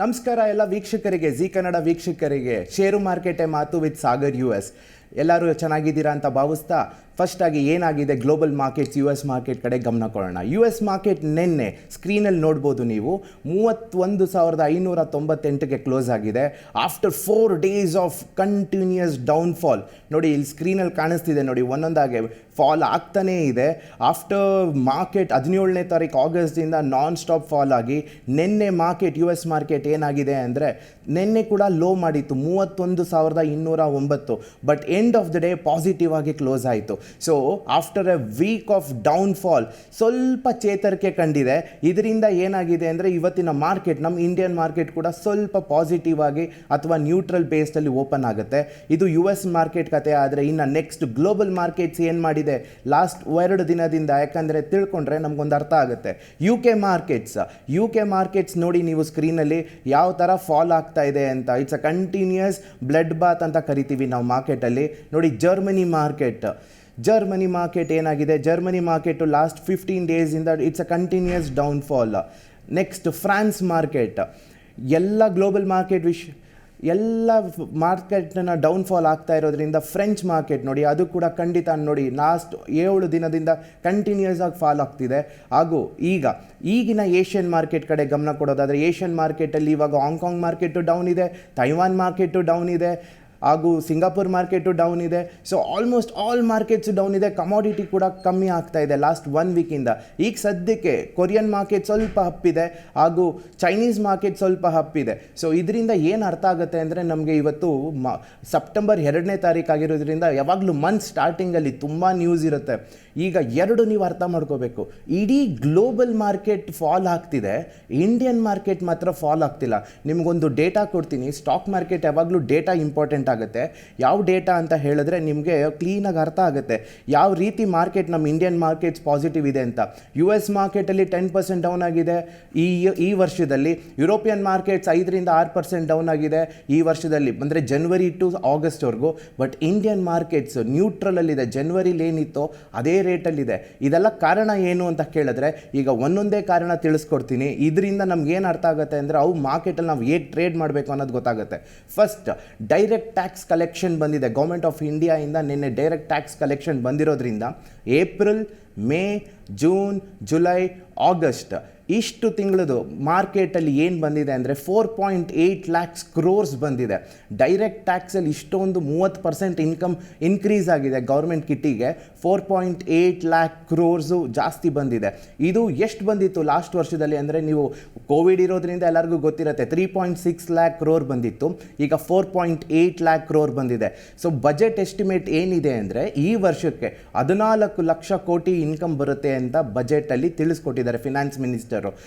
ನಮಸ್ಕಾರ ಎಲ್ಲ ವೀಕ್ಷಕರಿಗೆ, ಜಿ ಕನ್ನಡ ವೀಕ್ಷಕರಿಗೆ. ಷೇರು ಮಾರ್ಕೆಟೇ ಮಾತು ವಿತ್ ಸಾಗರ್ US. ಎಲ್ಲರೂ ಚೆನ್ನಾಗಿದ್ದೀರಾ ಅಂತ ಭಾವಿಸ್ತಾ ಫಸ್ಟ್ ಆಗಿ ಏನಾಗಿದೆ ಗ್ಲೋಬಲ್ ಮಾರ್ಕೆಟ್ಸ್, US ಮಾರ್ಕೆಟ್ ಕಡೆ ಗಮನ ಕೊಡೋಣ. US ಮಾರ್ಕೆಟ್ ನಿನ್ನೆ ಸ್ಕ್ರೀನಲ್ಲಿ ನೋಡ್ಬೋದು ನೀವು 31,598ಗೆ ಕ್ಲೋಸ್ ಆಗಿದೆ. After 4 days of continuous downfall. ನೋಡಿ ಇಲ್ಲಿ ಸ್ಕ್ರೀನಲ್ಲಿ ಕಾಣಿಸ್ತಿದೆ ನೋಡಿ, ಒಂದೊಂದಾಗೆ ಫಾಲ್ ಆಗ್ತಾನೇ ಇದೆ. ಆಫ್ಟರ್ ಮಾರ್ಕೆಟ್ 17ನೇ ತಾರೀಕು ಆಗಸ್ಟಿಂದ ನಾನ್ ಸ್ಟಾಪ್ ಫಾಲ್ ಆಗಿ ನಿನ್ನೆ ಮಾರ್ಕೆಟ್ US ಮಾರ್ಕೆಟ್ ಏನಾಗಿದೆ ಅಂದರೆ ನಿನ್ನೆ ಕೂಡ ಲೋ ಮಾಡಿತ್ತು 31,209, but end of the day positive ಆಗಿ ಕ್ಲೋಸ್ ಆಯಿತು. So after a week of downfall ಸ್ವಲ್ಪ ಚೇತರಿಕೆ ಕಂಡಿದೆ. ಇದರಿಂದ ಏನಾಗಿದೆ ಅಂದರೆ ಇವತ್ತಿನ ಮಾರ್ಕೆಟ್, ನಮ್ಮ ಇಂಡಿಯನ್ ಮಾರ್ಕೆಟ್ ಕೂಡ ಸ್ವಲ್ಪ ಪಾಸಿಟಿವ್ ಆಗಿ ಅಥವಾ ನ್ಯೂಟ್ರಲ್ ಬೇಸ್ಡಲ್ಲಿ ಓಪನ್ ಆಗುತ್ತೆ. ಇದು US ಮಾರ್ಕೆಟ್ ಕತೆ. ಆದರೆ ಇನ್ನು ನೆಕ್ಸ್ಟ್ ಗ್ಲೋಬಲ್ ಮಾರ್ಕೆಟ್ಸ್ ಏನು ಮಾಡಿದೆ ಲಾಸ್ಟ್ 2 ದಿನದಿಂದ, ಯಾಕಂದರೆ ತಿಳ್ಕೊಂಡ್ರೆ ನಮಗೊಂದು ಅರ್ಥ ಆಗುತ್ತೆ. UK ಮಾರ್ಕೆಟ್ಸ್ ನೋಡಿ ನೀವು ಸ್ಕ್ರೀನಲ್ಲಿ ಯಾವ ಥರ ಫಾಲ್ ಆಗ್ತಾ ಇದೆ ಅಂತ. It's a continuous blood bath ಅಂತ ಕರಿತೀವಿ ನಾವು ಮಾರ್ಕೆಟಲ್ಲಿ. ನೋಡಿ ಜರ್ಮನಿ ಮಾರ್ಕೆಟ್ ಏನಾಗಿದೆ, ಜರ್ಮನಿ ಮಾರ್ಕೆಟು ಲಾಸ್ಟ್ 15 ಡೇಸಿಂದ it's a continuous downfall. Next France market, ಎಲ್ಲ ಗ್ಲೋಬಲ್ ಮಾರ್ಕೆಟ್ ಎಲ್ಲ ಮಾರ್ಕೆಟ್ನ ಡೌನ್ಫಾಲ್ ಆಗ್ತಾ ಇರೋದ್ರಿಂದ ಫ್ರೆಂಚ್ ಮಾರ್ಕೆಟ್ ನೋಡಿ ಅದು ಕೂಡ ಖಂಡಿತ ನೋಡಿ ಲಾಸ್ಟ್ 7 ದಿನದಿಂದ ಕಂಟಿನ್ಯೂಸ್ ಆಗಿ ಫಾಲ್ ಆಗ್ತಿದೆ. ಹಾಗೂ ಈಗಿನ ಏಷ್ಯನ್ ಮಾರ್ಕೆಟ್ ಕಡೆ ಗಮನ ಕೊಡೋದಾದರೆ ಏಷ್ಯನ್ ಮಾರ್ಕೆಟಲ್ಲಿ ಇವಾಗ ಹಾಂಗ್ಕಾಂಗ್ ಮಾರ್ಕೆಟು ಡೌನ್ ಇದೆ, ತೈವಾನ್ ಮಾರ್ಕೆಟು ಡೌನ್ ಇದೆ, ಹಾಗೂ ಸಿಂಗಾಪುರ್ ಮಾರ್ಕೆಟು ಡೌನ್ ಇದೆ. So almost all markets down ಇದೆ. ಕಮಾಡಿಟಿ ಕೂಡ ಕಮ್ಮಿ ಆಗ್ತಾ ಇದೆ ಲಾಸ್ಟ್ 1 ವೀಕಿಂದ. ಈಗ ಸದ್ಯಕ್ಕೆ ಕೊರಿಯನ್ ಮಾರ್ಕೆಟ್ ಸ್ವಲ್ಪ ಹಪ್ಪಿದೆ, ಹಾಗೂ ಚೈನೀಸ್ ಮಾರ್ಕೆಟ್ ಸ್ವಲ್ಪ ಹಪ್ಪಿದೆ. ಸೊ ಇದರಿಂದ ಏನು ಅರ್ಥ ಆಗುತ್ತೆ ಅಂದರೆ ನಮಗೆ ಇವತ್ತು ಸೆಪ್ಟೆಂಬರ್ 2ನೇ ತಾರೀಕು ಆಗಿರೋದ್ರಿಂದ ಯಾವಾಗಲೂ ಮಂತ್ ಸ್ಟಾರ್ಟಿಂಗಲ್ಲಿ ತುಂಬ ನ್ಯೂಸ್ ಇರುತ್ತೆ. ಈಗ ನೀವು ಅರ್ಥ ಮಾಡ್ಕೋಬೇಕು, ಇಡೀ ಗ್ಲೋಬಲ್ ಮಾರ್ಕೆಟ್ ಫಾಲ್ ಆಗ್ತಿದೆ, ಇಂಡಿಯನ್ ಮಾರ್ಕೆಟ್ ಮಾತ್ರ ಫಾಲ್ ಆಗ್ತಿಲ್ಲ. ನಿಮಗೊಂದು ಡೇಟಾ ಕೊಡ್ತೀನಿ. ಸ್ಟಾಕ್ ಮಾರ್ಕೆಟ್ ಯಾವಾಗಲೂ ಡೇಟಾ ಇಂಪಾರ್ಟೆಂಟ್ ಆಗುತ್ತೆ. ಯಾವ ಡೇಟಾ ಅಂತ ಹೇಳಿದ್ರೆ ನಿಮಗೆ ಕ್ಲೀನಾಗಿ ಅರ್ಥ ಆಗುತ್ತೆ ಯಾವ ರೀತಿ ಮಾರ್ಕೆಟ್ ನಮ್ಮ ಇಂಡಿಯನ್ ಮಾರ್ಕೆಟ್ಸ್ ಪಾಸಿಟಿವ್ ಇದೆ ಅಂತ. US ಮಾರ್ಕೆಟಲ್ಲಿ 10% ಡೌನ್ ಆಗಿದೆ ಈ ವರ್ಷದಲ್ಲಿ. ಯುರೋಪಿಯನ್ ಮಾರ್ಕೆಟ್ಸ್ 5-6% ಡೌನ್ ಆಗಿದೆ ಈ ವರ್ಷದಲ್ಲಿ, ಅಂದರೆ ಜನವರಿ ಟು ಆಗಸ್ಟ್ವರೆಗೂ. ಬಟ್ ಇಂಡಿಯನ್ ಮಾರ್ಕೆಟ್ಸ್ ನ್ಯೂಟ್ರಲಲ್ಲಿದೆ. ಜನವರಿಲಿ ಏನಿತ್ತೋ ಅದೇ ರೇಟಲ್ಲಿದೆ. ಇದೆಲ್ಲ ಕಾರಣ ಏನು ಅಂತ ಕೇಳಿದ್ರೆ ಈಗ ಒಂದೊಂದೇ ಕಾರಣ ತಿಳಿಸ್ಕೊಡ್ತೀನಿ. ಇದರಿಂದ ನಮ್ಗೆ ಏನು ಅರ್ಥ ಆಗುತ್ತೆ ಅಂದರೆ ಅವು ಮಾರ್ಕೆಟಲ್ಲಿ ನಾವು ಹೇಗೆ ಟ್ರೇಡ್ ಮಾಡಬೇಕು ಅನ್ನೋದು ಗೊತ್ತಾಗುತ್ತೆ. ಫಸ್ಟ್, ಡೈರೆಕ್ಟ್ ಟ್ಯಾಕ್ಸ್ ಕಲೆಕ್ಷನ್ ಬಂದಿದೆ ಗೌರ್ಮೆಂಟ್ ಆಫ್ ಇಂಡಿಯಾಯಿಂದ. ನಿನ್ನೆ ಡೈರೆಕ್ಟ್ ಟ್ಯಾಕ್ಸ್ ಕಲೆಕ್ಷನ್ ಬಂದಿರೋದ್ರಿಂದ April, May, June, July, August ಇಷ್ಟು ತಿಂಗಳದು ಮಾರ್ಕೆಟಲ್ಲಿ ಏನು ಬಂದಿದೆ ಅಂದರೆ 4.8 lakhs crores ಬಂದಿದೆ. ಡೈರೆಕ್ಟ್ ಟ್ಯಾಕ್ಸಲ್ಲಿ ಇಷ್ಟೊಂದು 30% ಇನ್ಕಮ್ ಇನ್ಕ್ರೀಸ್ ಆಗಿದೆ ಗೌರ್ಮೆಂಟ್ ಕಿಟ್ಟಿಗೆ. 4.8 lakh crores ಜಾಸ್ತಿ ಬಂದಿದೆ. ಇದು ಎಷ್ಟು ಬಂದಿತ್ತು ಲಾಸ್ಟ್ ವರ್ಷದಲ್ಲಿ ಅಂದರೆ ನೀವು ಕೋವಿಡ್ ಇರೋದ್ರಿಂದ ಎಲ್ಲರಿಗೂ ಗೊತ್ತಿರುತ್ತೆ 3.6 lakh crore ಬಂದಿತ್ತು. ಈಗ 4.8 lakh crore ಬಂದಿದೆ. ಸೊ ಬಜೆಟ್ ಎಸ್ಟಿಮೇಟ್ ಏನಿದೆ ಅಂದರೆ ಈ ವರ್ಷಕ್ಕೆ 14 ಲಕ್ಷ ಕೋಟಿ ಇನ್ಕಮ್ ಬರುತ್ತೆ ಅಂತ ಬಜೆಟಲ್ಲಿ ತಿಳಿಸ್ಕೊಟ್ಟಿದ್ದಾರೆ ಫಿನಾನ್ಸ್ ಮಿನಿಸ್ಟರ್.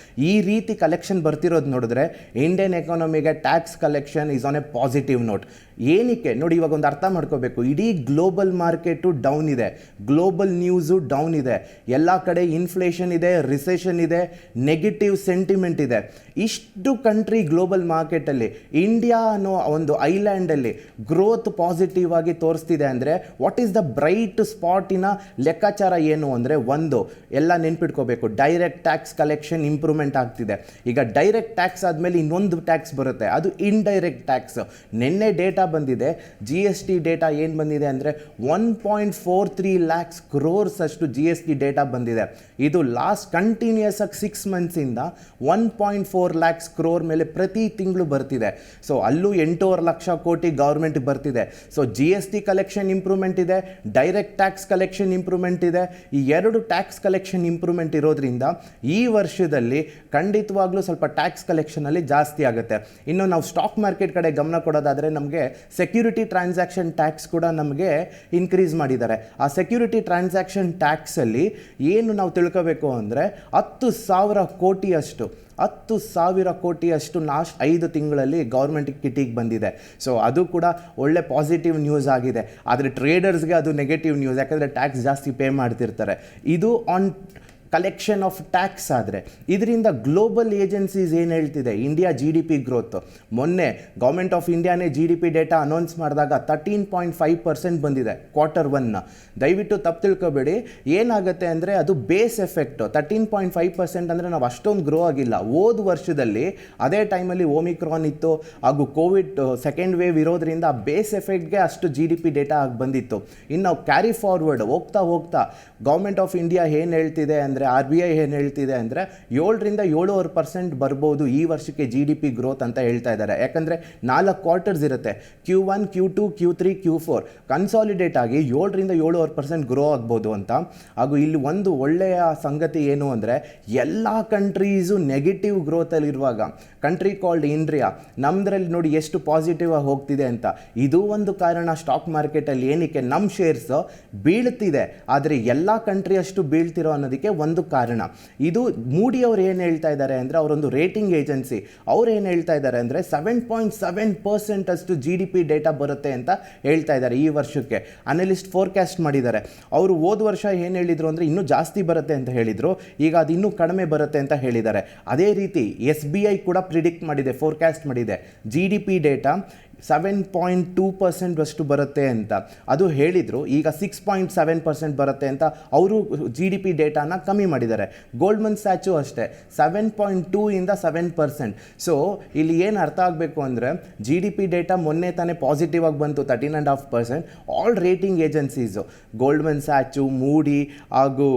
ಈ ರೀತಿ ಕಲೆಕ್ಷನ್ ಬರ್ತಿರೋದು ನೋಡಿದ್ರೆ ಇಂಡಿಯನ್ ಎಕಾನಮಿಗೆ tax collection is on a positive note. ಏನಕ್ಕೆ ನೋಡಿ, ಇವಾಗ ಒಂದು ಅರ್ಥ ಮಾಡ್ಕೋಬೇಕು. ಇಡೀ ಗ್ಲೋಬಲ್ ಮಾರ್ಕೆಟು ಡೌನ್ ಇದೆ, ಗ್ಲೋಬಲ್ ನ್ಯೂಸು ಡೌನ್ ಇದೆ, ಎಲ್ಲ ಕಡೆ ಇನ್ಫ್ಲೇಷನ್ ಇದೆ, ರಿಸೆಷನ್ ಇದೆ, ನೆಗೆಟಿವ್ ಸೆಂಟಿಮೆಂಟ್ ಇದೆ. ಇಷ್ಟು ಕಂಟ್ರಿ ಗ್ಲೋಬಲ್ ಮಾರ್ಕೆಟಲ್ಲಿ ಇಂಡಿಯಾ ಅನ್ನೋ ಒಂದು ಐಲ್ಯಾಂಡಲ್ಲಿ ಗ್ರೋತ್ ಪಾಸಿಟಿವ್ ಆಗಿ ತೋರಿಸ್ತಿದೆ ಅಂದರೆ ವಾಟ್ ಈಸ್ ದ ಬ್ರೈಟ್ ಸ್ಪಾಟಿನ ಲೆಕ್ಕಾಚಾರ ಏನು ಅಂದರೆ, ಒಂದು ಎಲ್ಲ ನೆನ್ಪಿಟ್ಕೋಬೇಕು, ಡೈರೆಕ್ಟ್ ಟ್ಯಾಕ್ಸ್ ಕಲೆಕ್ಷನ್ ಇಂಪ್ರೂವ್ಮೆಂಟ್ ಆಗ್ತಿದೆ. ಈಗ ಡೈರೆಕ್ಟ್ ಟ್ಯಾಕ್ಸ್ ಆದಮೇಲೆ ಇನ್ನೊಂದು ಟ್ಯಾಕ್ಸ್ ಬರುತ್ತೆ, ಅದು ಇಂಡೈರೆಕ್ಟ್ ಟ್ಯಾಕ್ಸ್. ನಿನ್ನೆ ಡೇಟಾ ಬಂದಿದೆ, GST ಡೇಟಾ ಏನು ಬಂದಿದೆ ಅಂದರೆ 1.43 lakhs crores ಅಷ್ಟು GST ಡೇಟಾ ಬಂದಿದೆ. ಇದು ಲಾಸ್ಟ್ ಕಂಟಿನ್ಯೂಯಸ್ ಆಗಿ 6 monthsಯಿಂದ 1.4 lakhs crore ಮೇಲೆ ಪ್ರತಿ ತಿಂಗಳು ಬರ್ತಿದೆ. ಸೊ ಅಲ್ಲೂ 8.5 ಲಕ್ಷ ಕೋಟಿ ಗೌರ್ಮೆಂಟ್ ಬರ್ತಿದೆ. ಸೊ GST ಕಲೆಕ್ಷನ್ ಇಂಪ್ರೂವ್ಮೆಂಟ್ ಇದೆ, ಡೈರೆಕ್ಟ್ ಟ್ಯಾಕ್ಸ್ ಕಲೆಕ್ಷನ್ ಇಂಪ್ರೂವ್ಮೆಂಟ್ ಇದೆ. ಈ 2 ಟ್ಯಾಕ್ಸ್ ಕಲೆಕ್ಷನ್ ಇಂಪ್ರೂವ್ಮೆಂಟ್ ಇರೋದ್ರಿಂದ ಈ ವರ್ಷದಲ್ಲಿ ಖಂಡಿತವಾಗ್ಲೂ ಸ್ವಲ್ಪ ಟ್ಯಾಕ್ಸ್ ಕಲೆಕ್ಷನಲ್ಲಿ ಜಾಸ್ತಿ ಆಗುತ್ತೆ. ಇನ್ನು ನಾವು ಸ್ಟಾಕ್ ಮಾರ್ಕೆಟ್ ಕಡೆ ಗಮನ ಕೊಡೋದಾದರೆ ನಮಗೆ ಸೆಕ್ಯೂರಿಟಿ ಟ್ರಾನ್ಸಾಕ್ಷನ್ ಟ್ಯಾಕ್ಸ್ ಕೂಡ ನಮಗೆ ಇನ್ಕ್ರೀಸ್ ಮಾಡಿದ್ದಾರೆ. ಆ ಸೆಕ್ಯೂರಿಟಿ ಟ್ರಾನ್ಸಾಕ್ಷನ್ ಟ್ಯಾಕ್ಸಲ್ಲಿ ಏನು ನಾವು ತಿಳ್ಕೋಬೇಕು ಅಂದರೆ 10,000 ಕೋಟಿಯಷ್ಟು ಲಾಸ್ಟ್ 5 ತಿಂಗಳಲ್ಲಿ ಗೌರ್ಮೆಂಟ್ ಕಿಟ್ಟಿಗೆ ಬಂದಿದೆ. ಸೊ ಅದು ಕೂಡ ಒಳ್ಳೆ ಪಾಸಿಟಿವ್ ನ್ಯೂಸ್ ಆಗಿದೆ. ಆದರೆ ಟ್ರೇಡರ್ಸ್ಗೆ ಅದು ನೆಗೆಟಿವ್ ನ್ಯೂಸ್, ಯಾಕಂದರೆ ಟ್ಯಾಕ್ಸ್ ಜಾಸ್ತಿ ಪೇ ಮಾಡ್ತಿರ್ತಾರೆ. ಇದು ಆನ್ ಕಲೆಕ್ಷನ್ ಆಫ್ ಟ್ಯಾಕ್ಸ್ ಆದರೆ, ಇದರಿಂದ ಗ್ಲೋಬಲ್ ಏಜೆನ್ಸೀಸ್ ಏನು ಹೇಳ್ತಿದೆ, ಇಂಡಿಯಾ GDP ಗ್ರೋತ್ ಮೊನ್ನೆ ಗೌರ್ಮೆಂಟ್ ಆಫ್ ಇಂಡಿಯಾನೇ GDP ಡೇಟಾ ಅನೌನ್ಸ್ ಮಾಡಿದಾಗ 13.5% ಬಂದಿದೆ Q1. ದಯವಿಟ್ಟು ತಪ್ಪು ತಿಳ್ಕೊಬೇಡಿ, ಏನಾಗುತ್ತೆ ಅಂದರೆ ಅದು ಬೇಸ್ ಎಫೆಕ್ಟ್. 13.5% ಅಂದರೆ ನಾವು ಅಷ್ಟೊಂದು ಗ್ರೋ ಆಗಿಲ್ಲ. ಹೋದ ವರ್ಷದಲ್ಲಿ ಅದೇ ಟೈಮಲ್ಲಿ ಓಮಿಕ್ರಾನ್ ಇತ್ತು ಹಾಗೂ ಕೋವಿಡ್ ಸೆಕೆಂಡ್ ವೇವ್ ಇರೋದ್ರಿಂದ ಆ ಬೇಸ್ ಎಫೆಕ್ಟ್ಗೆ ಅಷ್ಟು GDP ಡೇಟಾ ಆಗಿ ಬಂದಿತ್ತು. ಇನ್ನು ನಾವು ಕ್ಯಾರಿ ಫಾರ್ವರ್ಡ್ ಹೋಗ್ತಾ ಗೌರ್ಮೆಂಟ್ ಆಫ್ ಇಂಡಿಯಾ ಏನು ಹೇಳ್ತಿದೆ ಅಂದರೆ, RBI ಏನು ಹೇಳ್ತಿದೆ ಅಂದರೆ 7ರಿಂದ 7.5% ಬರ್ಬೋದು ಈ ವರ್ಷಕ್ಕೆ GDP ಗ್ರೋತ್ ಅಂತ ಹೇಳ್ತಾ ಇದ್ದಾರೆ. ಯಾಕಂದರೆ 4 ಕ್ವಾರ್ಟರ್ಸ್ ಇರುತ್ತೆ, Q1, Q2, Q3, Q4 consolidate ಆಗಿ 7ರಿಂದ 7.5% ಗ್ರೋ ಆಗ್ಬೋದು ಅಂತ. ಹಾಗೂ ಇಲ್ಲಿ ಒಂದು ಒಳ್ಳೆಯ ಸಂಗತಿ ಏನು ಅಂದರೆ, ಎಲ್ಲ ಕಂಟ್ರೀಸು ನೆಗೆಟಿವ್ ಗ್ರೋತಲ್ಲಿರುವಾಗ ಕಂಟ್ರಿ ಕಾಲ್ಡ್ ಇಂಡಿಯಾ ನಮ್ಮದ್ರಲ್ಲಿ ನೋಡಿ ಎಷ್ಟು ಪಾಸಿಟಿವ್ ಆಗಿ ಹೋಗ್ತಿದೆ ಅಂತ. ಇದು ಒಂದು ಕಾರಣ ಸ್ಟಾಕ್ ಮಾರ್ಕೆಟಲ್ಲಿ ಏನಕ್ಕೆ ನಮ್ಮ ಶೇರ್ಸ್ ಬೀಳ್ತಿದೆ, ಆದರೆ ಎಲ್ಲ ಕಂಟ್ರಿ ಅಷ್ಟು ಬೀಳ್ತಿರೋ ಅನ್ನೋದಕ್ಕೆ ಒಂದು ಕಾರಣ. ಇದು ಮೂಡಿ ಅವ್ರು ಏನು ಹೇಳ್ತಾ ಇದ್ದಾರೆ ಅಂದರೆ, ಅವರೊಂದು ರೇಟಿಂಗ್ ಏಜೆನ್ಸಿ, ಅವ್ರು ಏನು ಹೇಳ್ತಾ ಇದ್ದಾರೆ ಅಂದರೆ 7.7% ಅಷ್ಟು GDP ಡೇಟಾ ಬರುತ್ತೆ ಅಂತ ಹೇಳ್ತಾ ಇದ್ದಾರೆ ಈ ವರ್ಷಕ್ಕೆ. ಅನಲಿಸ್ಟ್ ಫೋರ್ಕಾಸ್ಟ್ ಮಾಡಿದ್ದಾರೆ. ಅವರು ಹೋದ ವರ್ಷ ಏನು ಹೇಳಿದರು ಅಂದರೆ ಇನ್ನೂ ಜಾಸ್ತಿ ಬರುತ್ತೆ ಅಂತ ಹೇಳಿದರು, ಈಗ ಅದು ಇನ್ನೂ ಕಡಿಮೆ ಬರುತ್ತೆ ಅಂತ ಹೇಳಿದ್ದಾರೆ. ಅದೇ ರೀತಿ SBI ಕೂಡ ಪ್ರಿಡಿಕ್ಟ್ ಮಾಡಿದೆ, ಫೋರ್ಕಾಸ್ಟ್ ಮಾಡಿದೆ, GDP ಡೇಟಾ 7.2% ಅಷ್ಟು ಬರುತ್ತೆ ಅಂತ. ಅದು ಹೇಳಿದರು, ಈಗ 6.7% ಬರುತ್ತೆ ಅಂತ ಅವರು GDP ಡೇಟಾನ ಕಮ್ಮಿ ಮಾಡಿದ್ದಾರೆ. ಗೋಲ್ಡ್ಮನ್ ಸ್ಯಾಚು ಅಷ್ಟೇ 7.2 ಇಂದ 7%. ಸೊ ಇಲ್ಲಿ ಏನು ಅರ್ಥ ಆಗಬೇಕು ಅಂದರೆ, GDP ಡೇಟಾ ಮೊನ್ನೆ ತಾನೇ ಪಾಸಿಟಿವ್ ಆಗಿ ಬಂತು 13.5%. ಆಲ್ ರೇಟಿಂಗ್ ಏಜೆನ್ಸೀಸು ಗೋಲ್ಡ್ಮನ್ ಸ್ಯಾಚು, ಮೂಡಿ ಹಾಗೂ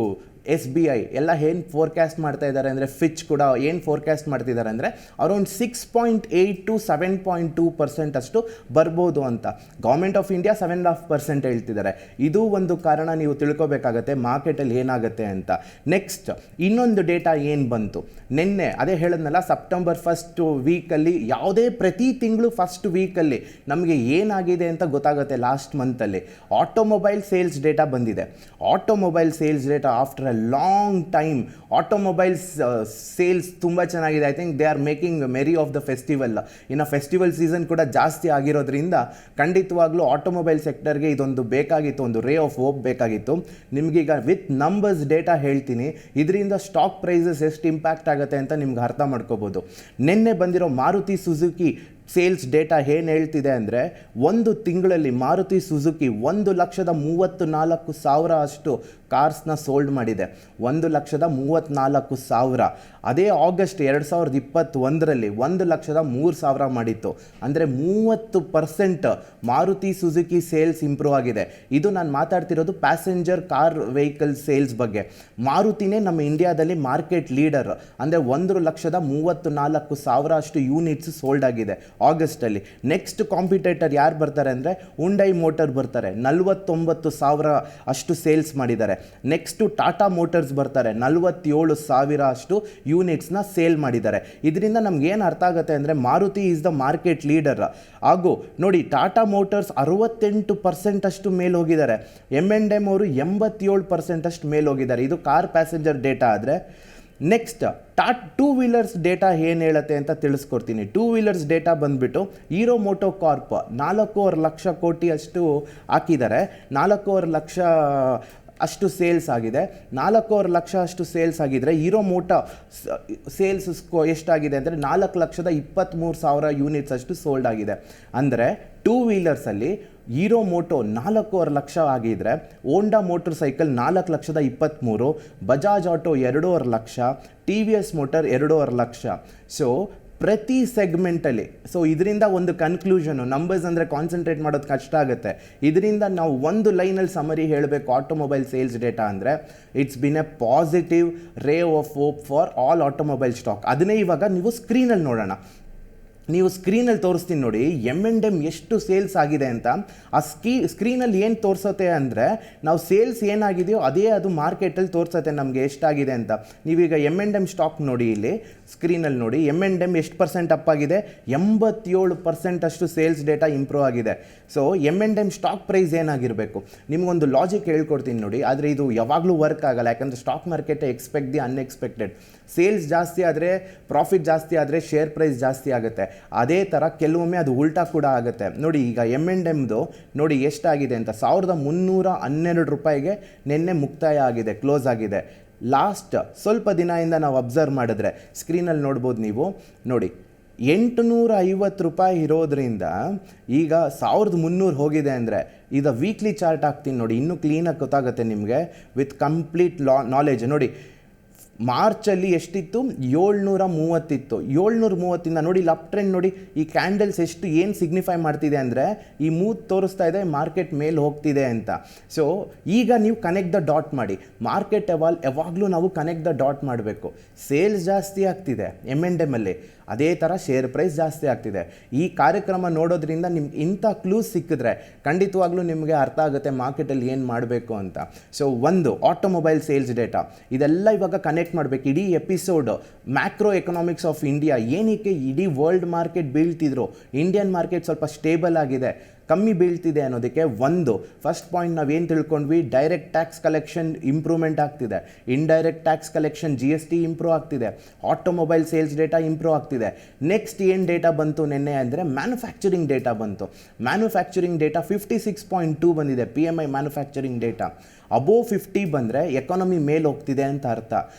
SBI ಎಲ್ಲ ಏನು ಫೋರ್ಕಾಸ್ಟ್ ಮಾಡ್ತಾ ಇದ್ದಾರೆ ಅಂದರೆ, ಫಿಚ್ ಕೂಡ ಏನು ಫೋರ್ಕಾಸ್ಟ್ ಮಾಡ್ತಿದ್ದಾರೆ ಅಂದರೆ ಅರೌಂಡ್ 6.8 to 7.2% ಅಷ್ಟು ಬರ್ಬೋದು ಅಂತ. ಗೌರ್ಮೆಂಟ್ ಆಫ್ ಇಂಡಿಯಾ 7.5% ಹೇಳ್ತಿದ್ದಾರೆ. ಇದು ಒಂದು ಕಾರಣ ನೀವು ತಿಳ್ಕೊಬೇಕಾಗತ್ತೆ ಮಾರ್ಕೆಟಲ್ಲಿ ಏನಾಗುತ್ತೆ ಅಂತ. ನೆಕ್ಸ್ಟ್ ಇನ್ನೊಂದು ಡೇಟಾ ಏನು ಬಂತು ನಿನ್ನೆ, ಅದೇ ಹೇಳಿದ್ನಲ್ಲ, ಸೆಪ್ಟೆಂಬರ್ 1st ವೀಕಲ್ಲಿ ಯಾವುದೇ ಪ್ರತಿ ತಿಂಗಳು ಫಸ್ಟ್ ವೀಕಲ್ಲಿ ನಮಗೆ ಏನಾಗಿದೆ ಅಂತ ಗೊತ್ತಾಗುತ್ತೆ. ಲಾಸ್ಟ್ ಮಂತಲ್ಲಿ ಆಟೋಮೊಬೈಲ್ ಸೇಲ್ಸ್ ಡೇಟಾ ಬಂದಿದೆ. Automobile sales data after long time automobiles sales ತುಂಬ ಚೆನ್ನಾಗಿದೆ. I think they are making merry of the festival. ಇನ್ನು ಫೆಸ್ಟಿವಲ್ ಸೀಸನ್ ಕೂಡ ಜಾಸ್ತಿ ಆಗಿರೋದ್ರಿಂದ ಖಂಡಿತವಾಗ್ಲೂ ಆಟೋಮೊಬೈಲ್ ಸೆಕ್ಟರ್ಗೆ ಇದೊಂದು ಬೇಕಾಗಿತ್ತು, ಒಂದು ರೇ ಆಫ್ ಹೋಪ್ ಬೇಕಾಗಿತ್ತು. ನಿಮಗೀಗ ವಿತ್ ನಂಬರ್ಸ್ ಡೇಟಾ ಹೇಳ್ತೀನಿ, ಇದರಿಂದ ಸ್ಟಾಕ್ ಪ್ರೈಸಸ್ ಎಷ್ಟು ಇಂಪ್ಯಾಕ್ಟ್ ಆಗುತ್ತೆ ಅಂತ ನಿಮ್ಗೆ ಅರ್ಥ ಮಾಡ್ಕೋಬೋದು. ನಿನ್ನೆ ಬಂದಿರೋ ಮಾರುತಿ ಸುಜುಕಿ ಸೇಲ್ಸ್ ಡೇಟಾ ಏನು ಹೇಳ್ತಿದೆ ಅಂದರೆ, ಒಂದು ತಿಂಗಳಲ್ಲಿ ಮಾರುತಿ ಸುಜುಕಿ 1,34,000 ಅಷ್ಟು ಕಾರ್ಸ್ನ ಸೋಲ್ಡ್ ಮಾಡಿದೆ. 1,34,000. ಅದೇ ಆಗಸ್ಟ್ 2021ರಲ್ಲಿ 1,03,000 ಮಾಡಿತ್ತು. ಅಂದರೆ 30% ಮಾರುತಿ ಸುಜುಕಿ ಸೇಲ್ಸ್ ಇಂಪ್ರೂವ್ ಆಗಿದೆ. ಇದು ನಾನು ಮಾತಾಡ್ತಿರೋದು ಪ್ಯಾಸೆಂಜರ್ ಕಾರ್ ವೆಹಿಕಲ್ ಸೇಲ್ಸ್ ಬಗ್ಗೆ. ಮಾರುತಿನೇ ನಮ್ಮ ಇಂಡಿಯಾದಲ್ಲಿ ಮಾರ್ಕೆಟ್ ಲೀಡರ್. ಅಂದರೆ 1,34,000 ಅಷ್ಟು ಯೂನಿಟ್ಸ್ ಸೋಲ್ಡ್ ಆಗಿದೆ ಆಗಸ್ಟಲ್ಲಿ. ನೆಕ್ಸ್ಟ್ ಕಾಂಪಿಟೇಟರ್ ಯಾರು ಬರ್ತಾರೆ ಅಂದರೆ ಹುಂಡೈ ಮೋಟರ್ ಬರ್ತಾರೆ, 49,000 ಅಷ್ಟು ಸೇಲ್ಸ್ ಮಾಡಿದ್ದಾರೆ. ನೆಕ್ಸ್ಟು ಟಾಟಾ ಮೋಟರ್ಸ್ ಬರ್ತಾರೆ, 47,000 ಅಷ್ಟು ಯೂನಿಟ್ಸ್ನ ಸೇಲ್ ಮಾಡಿದ್ದಾರೆ. ಇದರಿಂದ ನಮ್ಗೆ ಏನು ಅರ್ಥ ಆಗುತ್ತೆ ಅಂದರೆ, Maruti is the market leader. ಹಾಗೂ ನೋಡಿ, ಟಾಟಾ ಮೋಟರ್ಸ್ 68% ಅಷ್ಟು ಮೇಲೆ ಹೋಗಿದ್ದಾರೆ. M&M ಅವರು 87% ಅಷ್ಟು ಮೇಲೆ ಹೋಗಿದ್ದಾರೆ. ಇದು ಕಾರ್ ಪ್ಯಾಸೆಂಜರ್ ಡೇಟಾ ಆದರೆ. ನೆಕ್ಸ್ಟ್ ಟೂ ವೀಲರ್ಸ್ ಡೇಟಾ ಏನು ಹೇಳುತ್ತೆ ಅಂತ ತಿಳಿಸ್ಕೊಡ್ತೀನಿ. ಟೂ ವೀಲರ್ಸ್ ಡೇಟಾ ಬಂದುಬಿಟ್ಟು ಹೀರೋ ಮೋಟೋ ಕಾರ್ಪ್ 4.5 ಲಕ್ಷ ಕೋಟಿ ಅಷ್ಟು ಹಾಕಿದ್ದಾರೆ. 4.5 ಲಕ್ಷ ಅಷ್ಟು ಸೇಲ್ಸ್ ಆಗಿದೆ. 4.5 ಲಕ್ಷ ಅಷ್ಟು ಸೇಲ್ಸ್ ಆಗಿದ್ರೆ ಹೀರೋ ಮೋಟೋ ಸೇಲ್ಸ್ ಎಷ್ಟಾಗಿದೆ ಅಂದರೆ 4,23,000 ಯೂನಿಟ್ಸ್ ಅಷ್ಟು ಸೋಲ್ಡ್ ಆಗಿದೆ. ಅಂದರೆ ಟೂ ವೀಲರ್ಸಲ್ಲಿ ಹೀರೋ ಮೋಟೋ 4.5 ಲಕ್ಷ ಆಗಿದ್ರೆ, Honda motorcycle 4,23,000, Bajaj Auto 2.5 lakh, TVS motor 2.5 lakh. So ಪ್ರತಿ ಸೆಗ್ಮೆಂಟಲ್ಲಿ. ಸೊ ಇದರಿಂದ ಒಂದು ಕನ್ಕ್ಲೂಷನು, ನಂಬರ್ಸ್ ಅಂದರೆ ಕಾನ್ಸಂಟ್ರೇಟ್ ಮಾಡೋದು ಕಷ್ಟ ಆಗುತ್ತೆ. ಇದರಿಂದ ನಾವು ಒಂದು ಲೈನಲ್ಲಿ ಸಮರಿ ಹೇಳಬೇಕು ಆಟೋಮೊಬೈಲ್ ಸೇಲ್ಸ್ ಡೇಟಾ ಅಂದರೆ, it's been A positive ray of hope for all automobile stock. ಅದನ್ನೇ ಇವಾಗ ನೀವು ಸ್ಕ್ರೀನಲ್ಲಿ ನೋಡೋಣ. ನೀವು ಸ್ಕ್ರೀನಲ್ಲಿ ತೋರಿಸ್ತೀನಿ ನೋಡಿ, M&M ಎಷ್ಟು ಸೇಲ್ಸ್ ಆಗಿದೆ ಅಂತ. ಆ ಸ್ಕ್ರೀನಲ್ಲಿ ಏನು ತೋರಿಸುತ್ತೆ ಅಂದರೆ, ನಾವು ಸೇಲ್ಸ್ ಏನಾಗಿದೆಯೋ ಅದೇ ಅದು ಮಾರ್ಕೆಟಲ್ಲಿ ತೋರಿಸುತ್ತೆ ನಮಗೆ ಎಷ್ಟಾಗಿದೆ ಅಂತ. ನೀವೀಗ M&M ಸ್ಟಾಕ್ ನೋಡಿ, ಇಲ್ಲಿ ಸ್ಕ್ರೀನಲ್ಲಿ ನೋಡಿ, M&M ಎಷ್ಟು % ಅಪ್ ಆಗಿದೆ, 87% ಅಷ್ಟು ಸೇಲ್ಸ್ ಡೇಟಾ ಇಂಪ್ರೂವ್ ಆಗಿದೆ. ಸೊ M&M ಸ್ಟಾಕ್ ಪ್ರೈಸ್ ಏನಾಗಿರಬೇಕು, ನಿಮಗೊಂದು ಲಾಜಿಕ್ ಹೇಳ್ಕೊಡ್ತೀನಿ ನೋಡಿ. ಆದರೆ ಇದು ಯಾವಾಗಲೂ ವರ್ಕ್ ಆಗಲ್ಲ, ಯಾಕಂದರೆ stock market expect the unexpected. Sales ಜಾಸ್ತಿ ಆದರೆ, ಪ್ರಾಫಿಟ್ ಜಾಸ್ತಿ ಆದರೆ ಶೇರ್ ಪ್ರೈಸ್ ಜಾಸ್ತಿ ಆಗುತ್ತೆ. ಅದೇ ಥರ ಕೆಲವೊಮ್ಮೆ ಅದು ಉಲ್ಟಾ ಕೂಡ ಆಗುತ್ತೆ. ನೋಡಿ ಈಗ M&Mದು ನೋಡಿ ಎಷ್ಟಾಗಿದೆ ಅಂತ, 1,312 ರೂಪಾಯಿಗೆ ನಿನ್ನೆ ಮುಕ್ತಾಯ ಆಗಿದೆ, ಕ್ಲೋಸ್ ಆಗಿದೆ. ಲಾಸ್ಟ್ ಸ್ವಲ್ಪ ದಿನದಿಂದ ನಾವು ಅಬ್ಸರ್ವ್ ಮಾಡಿದ್ರೆ ಸ್ಕ್ರೀನಲ್ಲಿ ನೋಡ್ಬೋದು ನೀವು ನೋಡಿ, 850 ರೂಪಾಯಿ ಇರೋದ್ರಿಂದ ಈಗ 1300 ಹೋಗಿದೆ ಅಂದರೆ, ಈಗ ವೀಕ್ಲಿ ಚಾರ್ಟ್ ಹಾಕ್ತೀನಿ ನೋಡಿ, ಇನ್ನೂ ಕ್ಲೀನಾಗಿ ಗೊತ್ತಾಗುತ್ತೆ ನಿಮಗೆ ವಿತ್ ಕಂಪ್ಲೀಟ್ ನಾಲೆಜ್. ನೋಡಿ ಮಾರ್ಚಲ್ಲಿ ಎಷ್ಟಿತ್ತು, 730 ಇತ್ತು. 730ಇಂದ ನೋಡಿ ಇಲ್ಲಿ ಅಪ್ ಟ್ರೆಂಡ್ ನೋಡಿ, ಈ ಕ್ಯಾಂಡಲ್ಸ್ ಎಷ್ಟು ಏನು ಸಿಗ್ನಿಫೈ ಮಾಡ್ತಿದೆ ಅಂದರೆ ಈ ಮೂತ್ ತೋರಿಸ್ತಾ ಇದೆ ಮಾರ್ಕೆಟ್ ಮೇಲೆ ಹೋಗ್ತಿದೆ ಅಂತ. ಸೊ ಈಗ ನೀವು ಕನೆಕ್ಟ್ ದ ಡಾಟ್ ಮಾಡಿ, ಮಾರ್ಕೆಟ್ ಯಾವಾಗಲೂ ನಾವು ಕನೆಕ್ಟ್ ದ ಡಾಟ್ ಮಾಡಬೇಕು. ಸೇಲ್ಸ್ ಜಾಸ್ತಿ ಆಗ್ತಿದೆ M&Mಲ್ಲಿ, ಅದೇ ಥರ ಶೇರ್ ಪ್ರೈಸ್ ಜಾಸ್ತಿ ಆಗ್ತಿದೆ. ಈ ಕಾರ್ಯಕ್ರಮ ನೋಡೋದ್ರಿಂದ ನಿಮ್ಗೆ ಇಂಥ ಕ್ಲೂಸ್ ಸಿಕ್ಕಿದ್ರೆ ಖಂಡಿತವಾಗ್ಲೂ ನಿಮಗೆ ಅರ್ಥ ಆಗುತ್ತೆ ಮಾರ್ಕೆಟಲ್ಲಿ ಏನು ಮಾಡಬೇಕು ಅಂತ. ಸೊ ಒಂದು ಆಟೋಮೊಬೈಲ್ ಸೇಲ್ಸ್ ಡೇಟಾ, ಇದೆಲ್ಲ ಇವಾಗ ಕನೆಕ್ಟ್ ಮಾಡಬೇಕು. ಇಡೀ episode macro economics of India, ಏನಕ್ಕೆ ಇಡೀ ವರ್ಲ್ಡ್ ಮಾರ್ಕೆಟ್ ಬೀಳ್ತಿದ್ರು, ಇಂಡಿಯನ್ ಮಾರ್ಕೆಟ್ ಸ್ವಲ್ಪ ಸ್ಟೇಬಲ್ ಆಗಿದೆ, ಕಮ್ಮಿ ಬೀಳ್ತಿದೆ ಅನ್ನೋದಕ್ಕೆ ಒಂದು ಫಸ್ಟ್ ಪಾಯಿಂಟ್ ನಾವೇನು ತಿಳ್ಕೊಂಡ್ವಿ, ಡೈರೆಕ್ಟ್ ಟ್ಯಾಕ್ಸ್ ಕಲೆಕ್ಷನ್ ಇಂಪ್ರೂವ್ಮೆಂಟ್ ಆಗ್ತಿದೆ, indirect tax collection GST improve ಆಗ್ತಿದೆ, ಆಟೋಮೊಬೈಲ್ ಸೇಲ್ಸ್ ಡೇಟಾ ಇಂಪ್ರೂವ್ ಆಗ್ತಿದೆ. ನೆಕ್ಸ್ಟ್ ಏನು ಡೇಟಾ ಬಂತು ನಿನ್ನೆ ಅಂದರೆ ಮ್ಯಾನುಫ್ಯಾಕ್ಚರಿಂಗ್ ಡೇಟಾ ಬಂತು. ಮ್ಯಾನುಫ್ಯಾಕ್ಚರಿಂಗ್ ಡೇಟಾ 56.2 ಬಂದಿದೆ, PMI ಮ್ಯಾನುಫ್ಯಾಕ್ಚರಿಂಗ್ ಡೇಟಾ. ಅಬೋವ್ 50 ಬಂದರೆ ಎಕಾನಮಿ ಮೇಲೆ ಹೋಗ್ತಿದೆ ಅಂತ ಅರ್ಥ.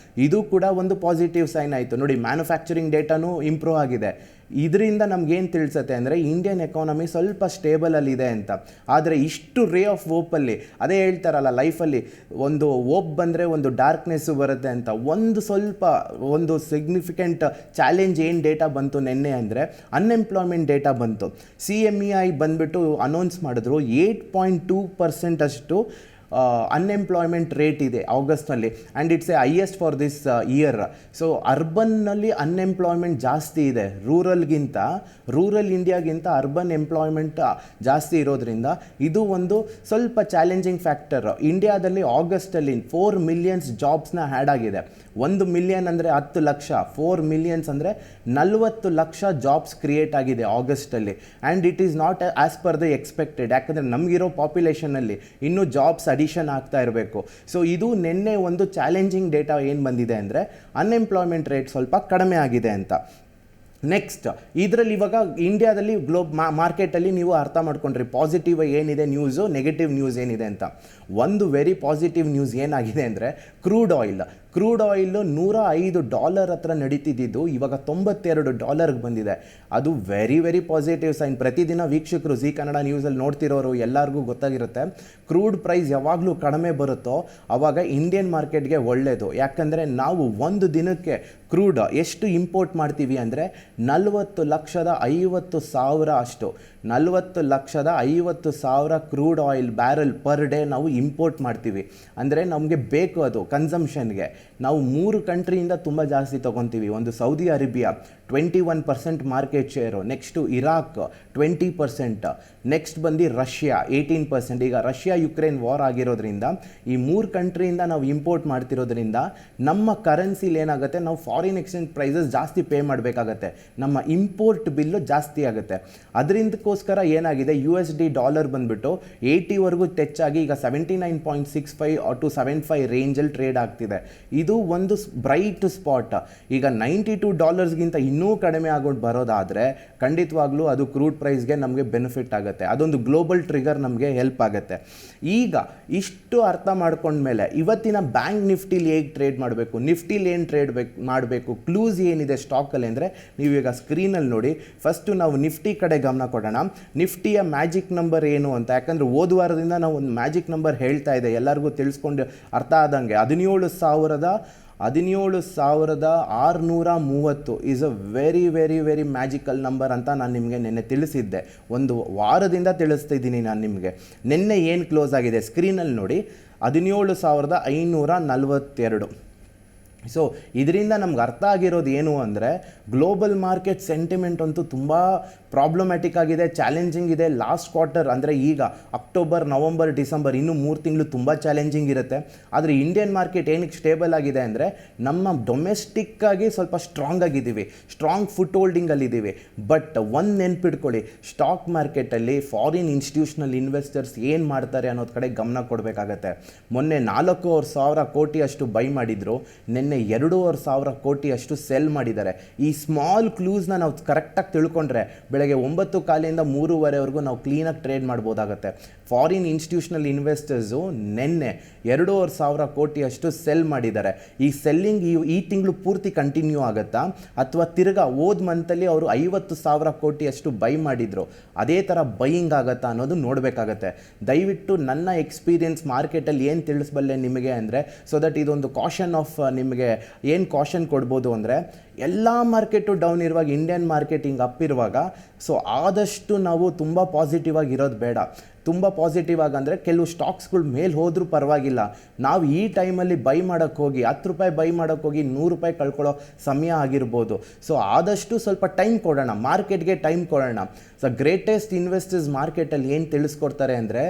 ಇದು ಕೂಡ ಒಂದು ಪಾಸಿಟಿವ್ ಸೈನ್ ಆಯಿತು. ನೋಡಿ ಮ್ಯಾನುಫ್ಯಾಕ್ಚರಿಂಗ್ ಡೇಟಾನೂ ಇಂಪ್ರೂವ್ ಆಗಿದೆ. ಇದರಿಂದ ನಮಗೇನು ತಿಳಿಸುತ್ತೆ ಅಂದರೆ ಇಂಡಿಯನ್ ಎಕಾನಮಿ ಸ್ವಲ್ಪ ಸ್ಟೇಬಲಲ್ಲಿದೆ ಅಂತ. ಆದರೆ ಇಷ್ಟು ರೇ ಆಫ್ ಓಪಲ್ಲಿ, ಅದೇ ಹೇಳ್ತಾರಲ್ಲ ಲೈಫಲ್ಲಿ ಒಂದು ಓಪ್ ಬಂದರೆ ಒಂದು ಡಾರ್ಕ್ನೆಸ್ಸು ಬರುತ್ತೆ ಅಂತ, ಒಂದು ಸಿಗ್ನಿಫಿಕೆಂಟ್ ಚಾಲೆಂಜ್ ಏನು ಡೇಟಾ ಬಂತು ನಿನ್ನೆ ಅಂದರೆ ಅನ್ಎಂಪ್ಲಾಯ್ಮೆಂಟ್ ಡೇಟಾ ಬಂತು. CMEI ಬಂದುಬಿಟ್ಟು ಅನೌನ್ಸ್ ಮಾಡಿದ್ರು 8.2% ಅಷ್ಟು ಅನ್ಎಂಪ್ಲಾಯ್ಮೆಂಟ್ ರೇಟ್ ಇದೆ ಆಗಸ್ಟ್ನಲ್ಲಿ, and it's a highest for this year. So ಅರ್ಬನ್ನಲ್ಲಿ ಅನ್ಎಂಪ್ಲಾಯ್ಮೆಂಟ್ ಜಾಸ್ತಿ ಇದೆ, ರೂರಲ್ ಇಂಡಿಯಾಗಿಂತ ಅರ್ಬನ್ ಎಂಪ್ಲಾಯ್ಮೆಂಟ್ ಜಾಸ್ತಿ ಇರೋದ್ರಿಂದ ಇದು ಒಂದು ಸ್ವಲ್ಪ ಚಾಲೆಂಜಿಂಗ್ ಫ್ಯಾಕ್ಟರ್. ಇಂಡಿಯಾದಲ್ಲಿ ಆಗಸ್ಟಲ್ಲಿ 4 ಮಿಲಿಯನ್ಸ್ ಜಾಬ್ಸ್ನ ಆ್ಯಡ್ ಆಗಿದೆ. 1 ಮಿಲಿಯನ್ ಅಂದರೆ 10 ಲಕ್ಷ, 4 ಮಿಲಿಯನ್ಸ್ ಅಂದರೆ 40 ಲಕ್ಷ ಜಾಬ್ಸ್ ಕ್ರಿಯೇಟ್ ಆಗಿದೆ ಆಗಸ್ಟಲ್ಲಿ. And it is not as per the expected, ಯಾಕಂದರೆ ನಮಗಿರೋ ಪಾಪ್ಯುಲೇಷನಲ್ಲಿ ಇನ್ನೂ ಜಾಬ್ಸ್ ಅಡಿಷನ್ ಆಗ್ತಾ ಇರಬೇಕು. ಸೊ ಇದು ನಿನ್ನೆ ಒಂದು ಚಾಲೆಂಜಿಂಗ್ ಡೇಟಾ ಏನು ಬಂದಿದೆ ಅಂದರೆ ಅನ್ಎಂಪ್ಲಾಯ್ಮೆಂಟ್ ರೇಟ್ ಸ್ವಲ್ಪ ಕಡಿಮೆ ಆಗಿದೆ ಅಂತ. ನೆಕ್ಸ್ಟ್ ಇದರಲ್ಲಿ ಇವಾಗ ಇಂಡಿಯಾದಲ್ಲಿ ಮಾರ್ಕೆಟಲ್ಲಿ ನೀವು ಅರ್ಥ ಮಾಡ್ಕೊಂಡ್ರಿ ಪಾಸಿಟಿವ್ ಏನಿದೆ ನ್ಯೂಸು, ನೆಗೆಟಿವ್ ನ್ಯೂಸ್ ಏನಿದೆ ಅಂತ. ಒಂದು ವೆರಿ ಪಾಸಿಟಿವ್ ನ್ಯೂಸ್ ಏನಾಗಿದೆ ಅಂದರೆ ಕ್ರೂಡ್ ಆಯಿಲ್ $105 ಹತ್ರ ನಡೀತಿದ್ದು ಇವಾಗ $92 ಬಂದಿದೆ. ಅದು ವೆರಿ ವೆರಿ ಪಾಸಿಟಿವ್ ಸೈನ್. ಪ್ರತಿದಿನ ವೀಕ್ಷಕರು ಜಿ ಕನ್ನಡ ನ್ಯೂಸಲ್ಲಿ ನೋಡ್ತಿರೋರು ಎಲ್ಲರಿಗೂ ಗೊತ್ತಾಗಿರುತ್ತೆ, ಕ್ರೂಡ್ ಪ್ರೈಸ್ ಯಾವಾಗಲೂ ಕಡಿಮೆ ಬರುತ್ತೋ ಆವಾಗ ಇಂಡಿಯನ್ ಮಾರ್ಕೆಟ್ಗೆ ಒಳ್ಳೆಯದು. ಯಾಕಂದರೆ ನಾವು ಒಂದು ದಿನಕ್ಕೆ ಕ್ರೂಡ್ ಎಷ್ಟು ಇಂಪೋರ್ಟ್ ಮಾಡ್ತೀವಿ ಅಂದರೆ 40,50,000 ಅಷ್ಟು, 40,50,000 crude oil barrel per day ನಾವು ಇಂಪೋರ್ಟ್ ಮಾಡ್ತೀವಿ. ಅಂದರೆ ನಮಗೆ ಬೇಕು ಅದು ಕನ್ಸಂಪ್ಷನ್ಗೆ. ನಾವು 3 ಕಂಟ್ರಿಯಿಂದ ತುಂಬ ಜಾಸ್ತಿ ತೊಗೊತೀವಿ. ಒಂದು Saudi Arabia 21% market share, next Iraq 20%, next ಬಂದು ರಷ್ಯಾ 18%. ಈಗ ರಷ್ಯಾ ಯುಕ್ರೇನ್ ವಾರ್ ಆಗಿರೋದ್ರಿಂದ ಈ 3 ಕಂಟ್ರಿಯಿಂದ ನಾವು ಇಂಪೋರ್ಟ್ ಮಾಡ್ತಿರೋದ್ರಿಂದ ನಮ್ಮ ಕರೆನ್ಸಿಲಿ ಏನಾಗುತ್ತೆ, ನಾವು ಫಾರಿನ್ ಎಕ್ಸ್ಚೇಂಜ್ ಪ್ರೈಸಸ್ ಜಾಸ್ತಿ ಪೇ ಮಾಡಬೇಕಾಗತ್ತೆ, ನಮ್ಮ ಇಂಪೋರ್ಟ್ ಬಿಲ್ಲು ಜಾಸ್ತಿ ಆಗುತ್ತೆ. ಅದರಿಂದಕ್ಕೋಸ್ಕರ ಏನಾಗಿದೆ, USD ಡಾಲರ್ ಬಂದುಬಿಟ್ಟು 80ವರೆಗೂ ಟಚ್ ಆಗಿ ಈಗ 79.65 to 75 ರೇಂಜಲ್ಲಿ ಟ್ರೇಡ್ ಆಗ್ತಿದೆ. ಇದು ಒಂದು ಬ್ರೈಟ್ ಸ್ಪಾಟ್. ಈಗ $92ಗಿಂತ ಇನ್ನೂ ಕಡಿಮೆ ಆಗೋದು ಬರೋದಾದರೆ ಖಂಡಿತವಾಗ್ಲೂ ಅದು ಕ್ರೂಡ್ ಪ್ರೈಸ್ಗೆ ನಮಗೆ ಬೆನಿಫಿಟ್ ಆಗುತ್ತೆ. ಅದೊಂದು ಗ್ಲೋಬಲ್ ಟ್ರಿಗರ್ ನಮಗೆ ಹೆಲ್ಪ್ ಆಗುತ್ತೆ. ಈಗ ಇಷ್ಟು ಅರ್ಥ ಮಾಡ್ಕೊಂಡ್ಮೇಲೆ ಇವತ್ತಿನ ಬ್ಯಾಂಕ್ ನಿಫ್ಟಿಲಿ ಹೇಗೆ ಟ್ರೇಡ್ ಮಾಡಬೇಕು, ನಿಫ್ಟಿಲಿ ಏನು ಟ್ರೇಡ್ ಮಾಡಬೇಕು, ಕ್ಲೂಸ್ ಏನಿದೆ ಸ್ಟಾಕಲ್ಲಿ ಅಂದರೆ ನೀವೀಗ ಸ್ಕ್ರೀನಲ್ಲಿ ನೋಡಿ. ಫಸ್ಟು ನಾವು ನಿಫ್ಟಿ ಕಡೆ ಗಮನ ಕೊಡೋಣ. ನಿಫ್ಟಿಯ ಮ್ಯಾಜಿಕ್ ನಂಬರ್ ಏನು ಅಂತ, ಯಾಕಂದರೆ ಹೋದ ವಾರದಿಂದ ನಾವು ಒಂದು ಮ್ಯಾಜಿಕ್ ನಂಬರ್ ಹೇಳ್ತಾ ಇದೆ, ಎಲ್ಲರಿಗೂ ತಿಳಿಸ್ಕೊಂಡು ಅರ್ಥ ಆದಂಗೆ 17,630 is a very very very magical number ಅಂತ ನಾನು ನಿಮಗೆ ನಿನ್ನೆ ತಿಳಿಸಿದ್ದೆ. ಒಂದು ವಾರದಿಂದ ತಿಳಿಸ್ತಿದ್ದೀನಿ ನಾನು ನಿಮಗೆ. ನಿನ್ನೆ ಏನು ಕ್ಲೋಸ್ ಆಗಿದೆ ಸ್ಕ್ರೀನಲ್ಲಿ ನೋಡಿ, 17,542. ಸೊ ಇದರಿಂದ ನಮ್ಗೆ ಅರ್ಥ ಆಗಿರೋದು ಏನು ಅಂದರೆ ಗ್ಲೋಬಲ್ ಮಾರ್ಕೆಟ್ ಸೆಂಟಿಮೆಂಟ್ ಅಂತೂ ತುಂಬ ಪ್ರಾಬ್ಲಮ್ಯಾಟಿಕ್ ಆಗಿದೆ, ಚಾಲೆಂಜಿಂಗ್ ಇದೆ. ಲಾಸ್ಟ್ ಕ್ವಾರ್ಟರ್ ಅಂದರೆ ಈಗ ಅಕ್ಟೋಬರ್, ನವಂಬರ್, ಡಿಸೆಂಬರ್ ಇನ್ನೂ 3 ತಿಂಗಳು ತುಂಬ ಚಾಲೆಂಜಿಂಗ್ ಇರುತ್ತೆ. ಆದರೆ ಇಂಡಿಯನ್ ಮಾರ್ಕೆಟ್ ಏನಕ್ಕೆ ಸ್ಟೇಬಲ್ ಆಗಿದೆ ಅಂದರೆ ನಮ್ಮ ಡೊಮೆಸ್ಟಿಕ್ಕಾಗಿ ಸ್ವಲ್ಪ ಸ್ಟ್ರಾಂಗ್ ಆಗಿದ್ದೀವಿ, ಸ್ಟ್ರಾಂಗ್ ಫುಟ್ ಹೋಲ್ಡಿಂಗಲ್ಲಿದ್ದೀವಿ. ಬಟ್ ಒಂದು ನೆನ್ಪಿಟ್ಕೊಳ್ಳಿ, ಸ್ಟಾಕ್ ಮಾರ್ಕೆಟಲ್ಲಿ ಫಾರಿನ್ ಇನ್ಸ್ಟಿಟ್ಯೂಷನಲ್ ಇನ್ವೆಸ್ಟರ್ಸ್ ಏನು ಮಾಡ್ತಾರೆ ಅನ್ನೋದು ಕಡೆ ಗಮನ ಕೊಡಬೇಕಾಗತ್ತೆ. ಮೊನ್ನೆ 4,000 ಕೋಟಿ ಅಷ್ಟು ಬೈ ಮಾಡಿದ್ರು, ನಿನ್ನೆ ನಿನ್ನೆ 2,500 ಕೋಟಿಯಷ್ಟು ಸೆಲ್ ಮಾಡಿದ್ದಾರೆ. ಈ ಸ್ಮಾಲ್ ಕ್ಲೂಸ್ನ ನಾವು ಕರೆಕ್ಟಾಗಿ ತಿಳ್ಕೊಂಡ್ರೆ ಬೆಳಗ್ಗೆ 9 ಕಾಲಿಂದ 3:30ವರೆಗೂ ನಾವು ಕ್ಲೀನಾಗಿ ಟ್ರೇಡ್ ಮಾಡ್ಬೋದಾಗತ್ತೆ. ಫಾರಿನ್ ಇನ್ಸ್ಟಿಟ್ಯೂಷನಲ್ ಇನ್ವೆಸ್ಟರ್ಸು ನಿನ್ನೆ 2,500 ಕೋಟಿಯಷ್ಟು ಸೆಲ್ ಮಾಡಿದ್ದಾರೆ. ಈ ಸೆಲ್ಲಿಂಗ್ ಈ ತಿಂಗಳು ಪೂರ್ತಿ ಕಂಟಿನ್ಯೂ ಆಗುತ್ತಾ ಅಥವಾ ತಿರ್ಗಾ ಹೋದ ಮಂತಲ್ಲಿ ಅವರು 50,000 ಕೋಟಿಯಷ್ಟು ಬೈ ಮಾಡಿದ್ರು, ಅದೇ ಥರ ಬೈಯಿಂಗ್ ಆಗುತ್ತಾ ಅನ್ನೋದು ನೋಡಬೇಕಾಗತ್ತೆ. ದಯವಿಟ್ಟು ನನ್ನ ಎಕ್ಸ್ಪೀರಿಯನ್ಸ್ ಮಾರ್ಕೆಟಲ್ಲಿ ಏನು ತಿಳಿಸ್ಬಲ್ಲೆ ನಿಮಗೆ ಅಂದರೆ, ಸೊ ದಟ್ ಇದೊಂದು ಕಾಷನ್ ಆಫ್ ನಿಮಗೆ ಏನು ಕಾಷನ್ ಕೊಡ್ಬೋದು ಅಂದರೆ, ಎಲ್ಲ ಮಾರ್ಕೆಟು ಡೌನ್ ಇರುವಾಗ ಇಂಡಿಯನ್ ಮಾರ್ಕೆಟಿಂಗ್ ಅಪ್ ಇರುವಾಗ ಸೊ ಆದಷ್ಟು ನಾವು ತುಂಬ ಪಾಸಿಟಿವ್ ಆಗಿ ಇರೋದು ಬೇಡ. ತುಂಬ ಪಾಸಿಟಿವ್ ಆಗಂದರೆ ಕೆಲವು ಸ್ಟಾಕ್ಸ್ಗಳು ಮೇಲೆ ಹೋದರೂ ಪರವಾಗಿಲ್ಲ, ನಾವು ಈ ಟೈಮಲ್ಲಿ ಬೈ ಮಾಡೋಕ್ಕೆ ಹೋಗಿ 10 ರೂಪಾಯಿ ಬೈ ಮಾಡೋಕ್ಕೆ ಹೋಗಿ 100 ರೂಪಾಯಿ ಕಳ್ಕೊಳ್ಳೋ ಸಮಯ ಆಗಿರ್ಬೋದು. ಸೊ ಆದಷ್ಟು ಸ್ವಲ್ಪ ಟೈಮ್ ಕೊಡೋಣ, ಮಾರ್ಕೆಟ್ಗೆ ಟೈಮ್ ಕೊಡೋಣ. ಸೊ ಗ್ರೇಟೆಸ್ಟ್ ಇನ್ವೆಸ್ಟರ್ಸ್ ಮಾರ್ಕೆಟಲ್ಲಿ ಏನು ತಿಳಿಸ್ಕೊಡ್ತಾರೆ ಅಂದರೆ,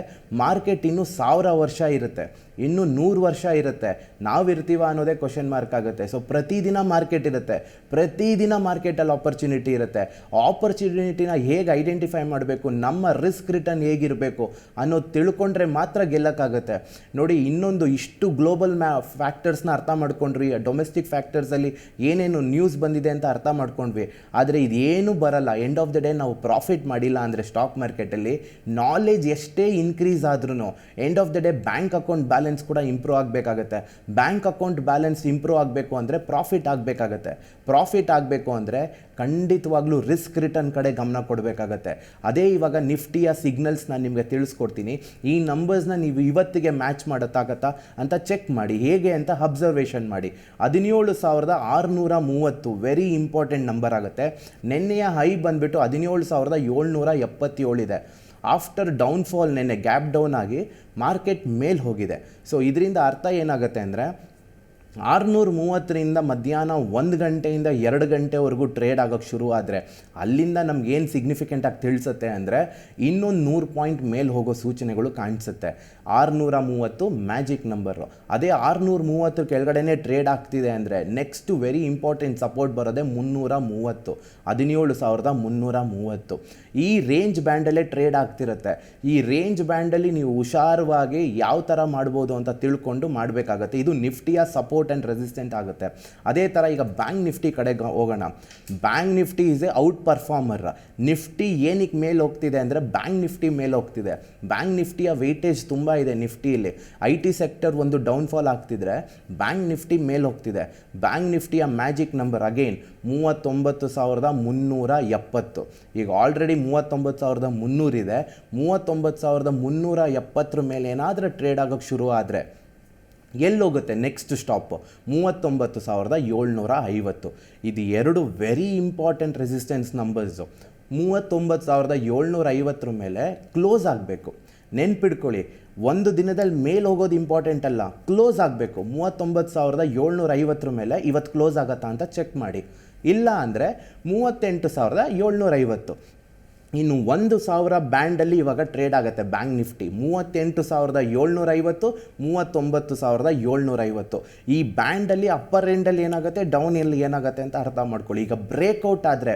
ಮಾರ್ಕೆಟ್ ಇನ್ನೂ 1000 ವರ್ಷ ಇರುತ್ತೆ, ಇನ್ನೂ 100 ವರ್ಷ ಇರುತ್ತೆ, ನಾವಿರ್ತೀವ ಅನ್ನೋದೇ ಕ್ವಶನ್ ಮಾರ್ಕ್ ಆಗುತ್ತೆ. ಸೊ ಪ್ರತಿದಿನ ಮಾರ್ಕೆಟ್ ಇರುತ್ತೆ, ಪ್ರತಿದಿನ ಮಾರ್ಕೆಟಲ್ಲಿ ಆಪರ್ಚುನಿಟಿ ಇರುತ್ತೆ. ಆಪರ್ಚುನಿಟಿನ ಹೇಗೆ ಐಡೆಂಟಿಫೈ ಮಾಡಬೇಕು, ನಮ್ಮ ರಿಸ್ಕ್ ರಿಟರ್ನ್ ಹೇಗಿರಬೇಕು ಅನ್ನೋದು ತಿಳ್ಕೊಂಡ್ರೆ ಮಾತ್ರ ಗೆಲ್ಲಕ್ಕಾಗುತ್ತೆ. ನೋಡಿ, ಇನ್ನೊಂದು ಇಷ್ಟು ಗ್ಲೋಬಲ್ ಫ್ಯಾಕ್ಟರ್ಸ್ನ ಅರ್ಥ ಮಾಡ್ಕೊಂಡ್ರಿ, ಡೊಮೆಸ್ಟಿಕ್ ಫ್ಯಾಕ್ಟರ್ಸಲ್ಲಿ ಏನೇನು ನ್ಯೂಸ್ ಬಂದಿದೆ ಅಂತ ಅರ್ಥ ಮಾಡ್ಕೊಂಡ್ವಿ. ಆದರೆ ಇದೇನು ಬರಲ್ಲ, ಎಂಡ್ ಆಫ್ ದ ಡೇ ನಾವು ಪ್ರಾಫಿಟ್ ಮಾಡಿಲ್ಲ ಅಂದರೆ ಸ್ಟಾಕ್ ಮಾರ್ಕೆಟಲ್ಲಿ ನಾಲೆಜ್ ಎಷ್ಟೇ ಇನ್ಕ್ರೀಸ್ ಆದ್ರೂ end of the day bank account balance ಕೂಡ ಇಂಪ್ರೂವ್ ಆಗಬೇಕಾಗತ್ತೆ. ಬ್ಯಾಂಕ್ ಅಕೌಂಟ್ ಬ್ಯಾಲೆನ್ಸ್ ಇಂಪ್ರೂವ್ ಆಗಬೇಕು ಅಂದರೆ ಪ್ರಾಫಿಟ್ ಆಗಬೇಕಾಗತ್ತೆ. ಪ್ರಾಫಿಟ್ ಆಗಬೇಕು ಅಂದರೆ ಖಂಡಿತವಾಗ್ಲೂ ರಿಸ್ಕ್ ರಿಟರ್ನ್ ಕಡೆ ಗಮನ ಕೊಡಬೇಕಾಗತ್ತೆ. ಅದೇ ಇವಾಗ ನಿಫ್ಟಿಯ ಸಿಗ್ನಲ್ಸ್ ನಾನು ನಿಮಗೆ ತಿಳಿಸ್ಕೊಡ್ತೀನಿ. ಈ ನಂಬರ್ಸ್ನ ನೀವು ಇವತ್ತಿಗೆ ಮ್ಯಾಚ್ ಮಾಡೋಕ್ಕಾಗತ್ತಾ ಅಂತ ಚೆಕ್ ಮಾಡಿ, ಹೇಗೆ ಅಂತ ಅಬ್ಸರ್ವೇಷನ್ ಮಾಡಿ. 17,630 ವೆರಿ ಇಂಪಾರ್ಟೆಂಟ್ ನಂಬರ್ ಆಗುತ್ತೆ. ನಿನ್ನೆಯ ಹೈ ಬಂದುಬಿಟ್ಟು 17,777 ಇದೆ. ಆಫ್ಟರ್ ಡೌನ್ಫಾಲ್ ನೆನ್ನೆ ಗ್ಯಾಪ್ ಡೌನ್ ಆಗಿ ಮಾರ್ಕೆಟ್ ಮೇಲೆ ಹೋಗಿದೆ. ಸೊ ಇದರಿಂದ ಅರ್ಥ ಏನಾಗುತ್ತೆ ಅಂದರೆ, 630ರಿಂದ ಮಧ್ಯಾಹ್ನ 1 ಗಂಟೆಯಿಂದ 2 ಗಂಟೆವರೆಗೂ ಟ್ರೇಡ್ ಆಗೋಕ್ಕೆ ಶುರು ಆದರೆ ಅಲ್ಲಿಂದ ನಮಗೇನು ಸಿಗ್ನಿಫಿಕೆಂಟಾಗಿ ತಿಳಿಸುತ್ತೆ ಅಂದರೆ, ಇನ್ನೊಂದು 100 ಪಾಯಿಂಟ್ ಮೇಲೆ ಹೋಗೋ ಸೂಚನೆಗಳು ಕಾಣಿಸುತ್ತೆ. 630 ಮ್ಯಾಜಿಕ್ ನಂಬರು. ಅದೇ 630 ಕೆಳಗಡೆನೇ ಟ್ರೇಡ್ ಆಗ್ತಿದೆ ಅಂದರೆ ನೆಕ್ಸ್ಟ್ ವೆರಿ ಇಂಪಾರ್ಟೆಂಟ್ ಸಪೋರ್ಟ್ ಬರೋದೇ 330, 17,330. ಈ ರೇಂಜ್ ಬ್ಯಾಂಡಲ್ಲೇ ಟ್ರೇಡ್ ಆಗ್ತಿರುತ್ತೆ. ಈ ರೇಂಜ್ ಬ್ಯಾಂಡಲ್ಲಿ ನೀವು ಹುಷಾರವಾಗಿ ಯಾವ ಥರ ಮಾಡ್ಬೋದು ಅಂತ ತಿಳ್ಕೊಂಡು ಮಾಡಬೇಕಾಗತ್ತೆ. ಇದು ನಿಫ್ಟಿಯ ಸಪೋರ್ಟ್ ಆ್ಯಂಡ್ ರೆಸಿಸ್ಟೆಂಟ್ ಆಗುತ್ತೆ. ಅದೇ ಥರ ಈಗ ಬ್ಯಾಂಕ್ ನಿಫ್ಟಿ ಕಡೆಗೆ ಹೋಗೋಣ. Bank Nifty is A out performer. Nifty ಏನಕ್ಕೆ ಮೇಲೆ ಹೋಗ್ತಿದೆ ಅಂದರೆ, ಬ್ಯಾಂಕ್ ನಿಫ್ಟಿ ಮೇಲೆ ಹೋಗ್ತಿದೆ. ಬ್ಯಾಂಕ್ ನಿಫ್ಟಿಯ ವೆಯ್ಟೇಜ್ ತುಂಬ ಇದೆ ನಿಫ್ಟಿಯಲ್ಲಿ. IT ಸೆಕ್ಟರ್ ಒಂದು ಡೌನ್ಫಾಲ್ ಆಗ್ತಿದ್ರೆ ಬ್ಯಾಂಕ್ ನಿಫ್ಟಿ ಮೇಲೆ ಹೋಗ್ತಿದೆ. ಬ್ಯಾಂಕ್ ನಿಫ್ಟಿಯ ಮ್ಯಾಜಿಕ್ ನಂಬರ್ ಅಗೇನ್ 39,370. ಈಗ ಆಲ್ರೆಡಿ 39,300 ಇದೆ. 39,370 ಮೇಲೆ ಏನಾದರೂ ಟ್ರೇಡ್ ಆಗೋಕ್ಕೆ ಶುರು ಆದರೆ ಎಲ್ಲೋಗುತ್ತೆ ನೆಕ್ಸ್ಟ್ ಸ್ಟಾಪ್? 39,750. ಇದು ಎರಡು ವೆರಿ ಇಂಪಾರ್ಟೆಂಟ್ ರೆಸಿಸ್ಟೆನ್ಸ್ ನಂಬರ್ಸು. 39,750 ಮೇಲೆ ಕ್ಲೋಸ್ ಆಗಬೇಕು. ನೆನ್ಪಿಡ್ಕೊಳ್ಳಿ, ಒಂದು ದಿನದಲ್ಲಿ ಮೇಲೆ ಹೋಗೋದು ಇಂಪಾರ್ಟೆಂಟ್ ಅಲ್ಲ, ಕ್ಲೋಸ್ ಆಗಬೇಕು. 39,750 ಮೇಲೆ ಇವತ್ತು ಕ್ಲೋಸ್ ಆಗತ್ತಾ ಅಂತ ಚೆಕ್ ಮಾಡಿ. ಇಲ್ಲ ಅಂದರೆ 38,750. ಇನ್ನು 1,000 ಬ್ಯಾಂಡಲ್ಲಿ ಇವಾಗ ಟ್ರೇಡ್ ಆಗುತ್ತೆ ಬ್ಯಾಂಕ್ ನಿಫ್ಟಿ. 38,750, 39,750. ಈ ಬ್ಯಾಂಡಲ್ಲಿ ಅಪ್ಪರ್ ಎಂಡಲ್ಲಿ ಏನಾಗುತ್ತೆ, ಡೌನ್ ಎಲ್ಲಿ ಏನಾಗುತ್ತೆ ಅಂತ ಅರ್ಥ ಮಾಡ್ಕೊಳ್ಳಿ. ಈಗ ಬ್ರೇಕ್ಔಟ್ ಆದರೆ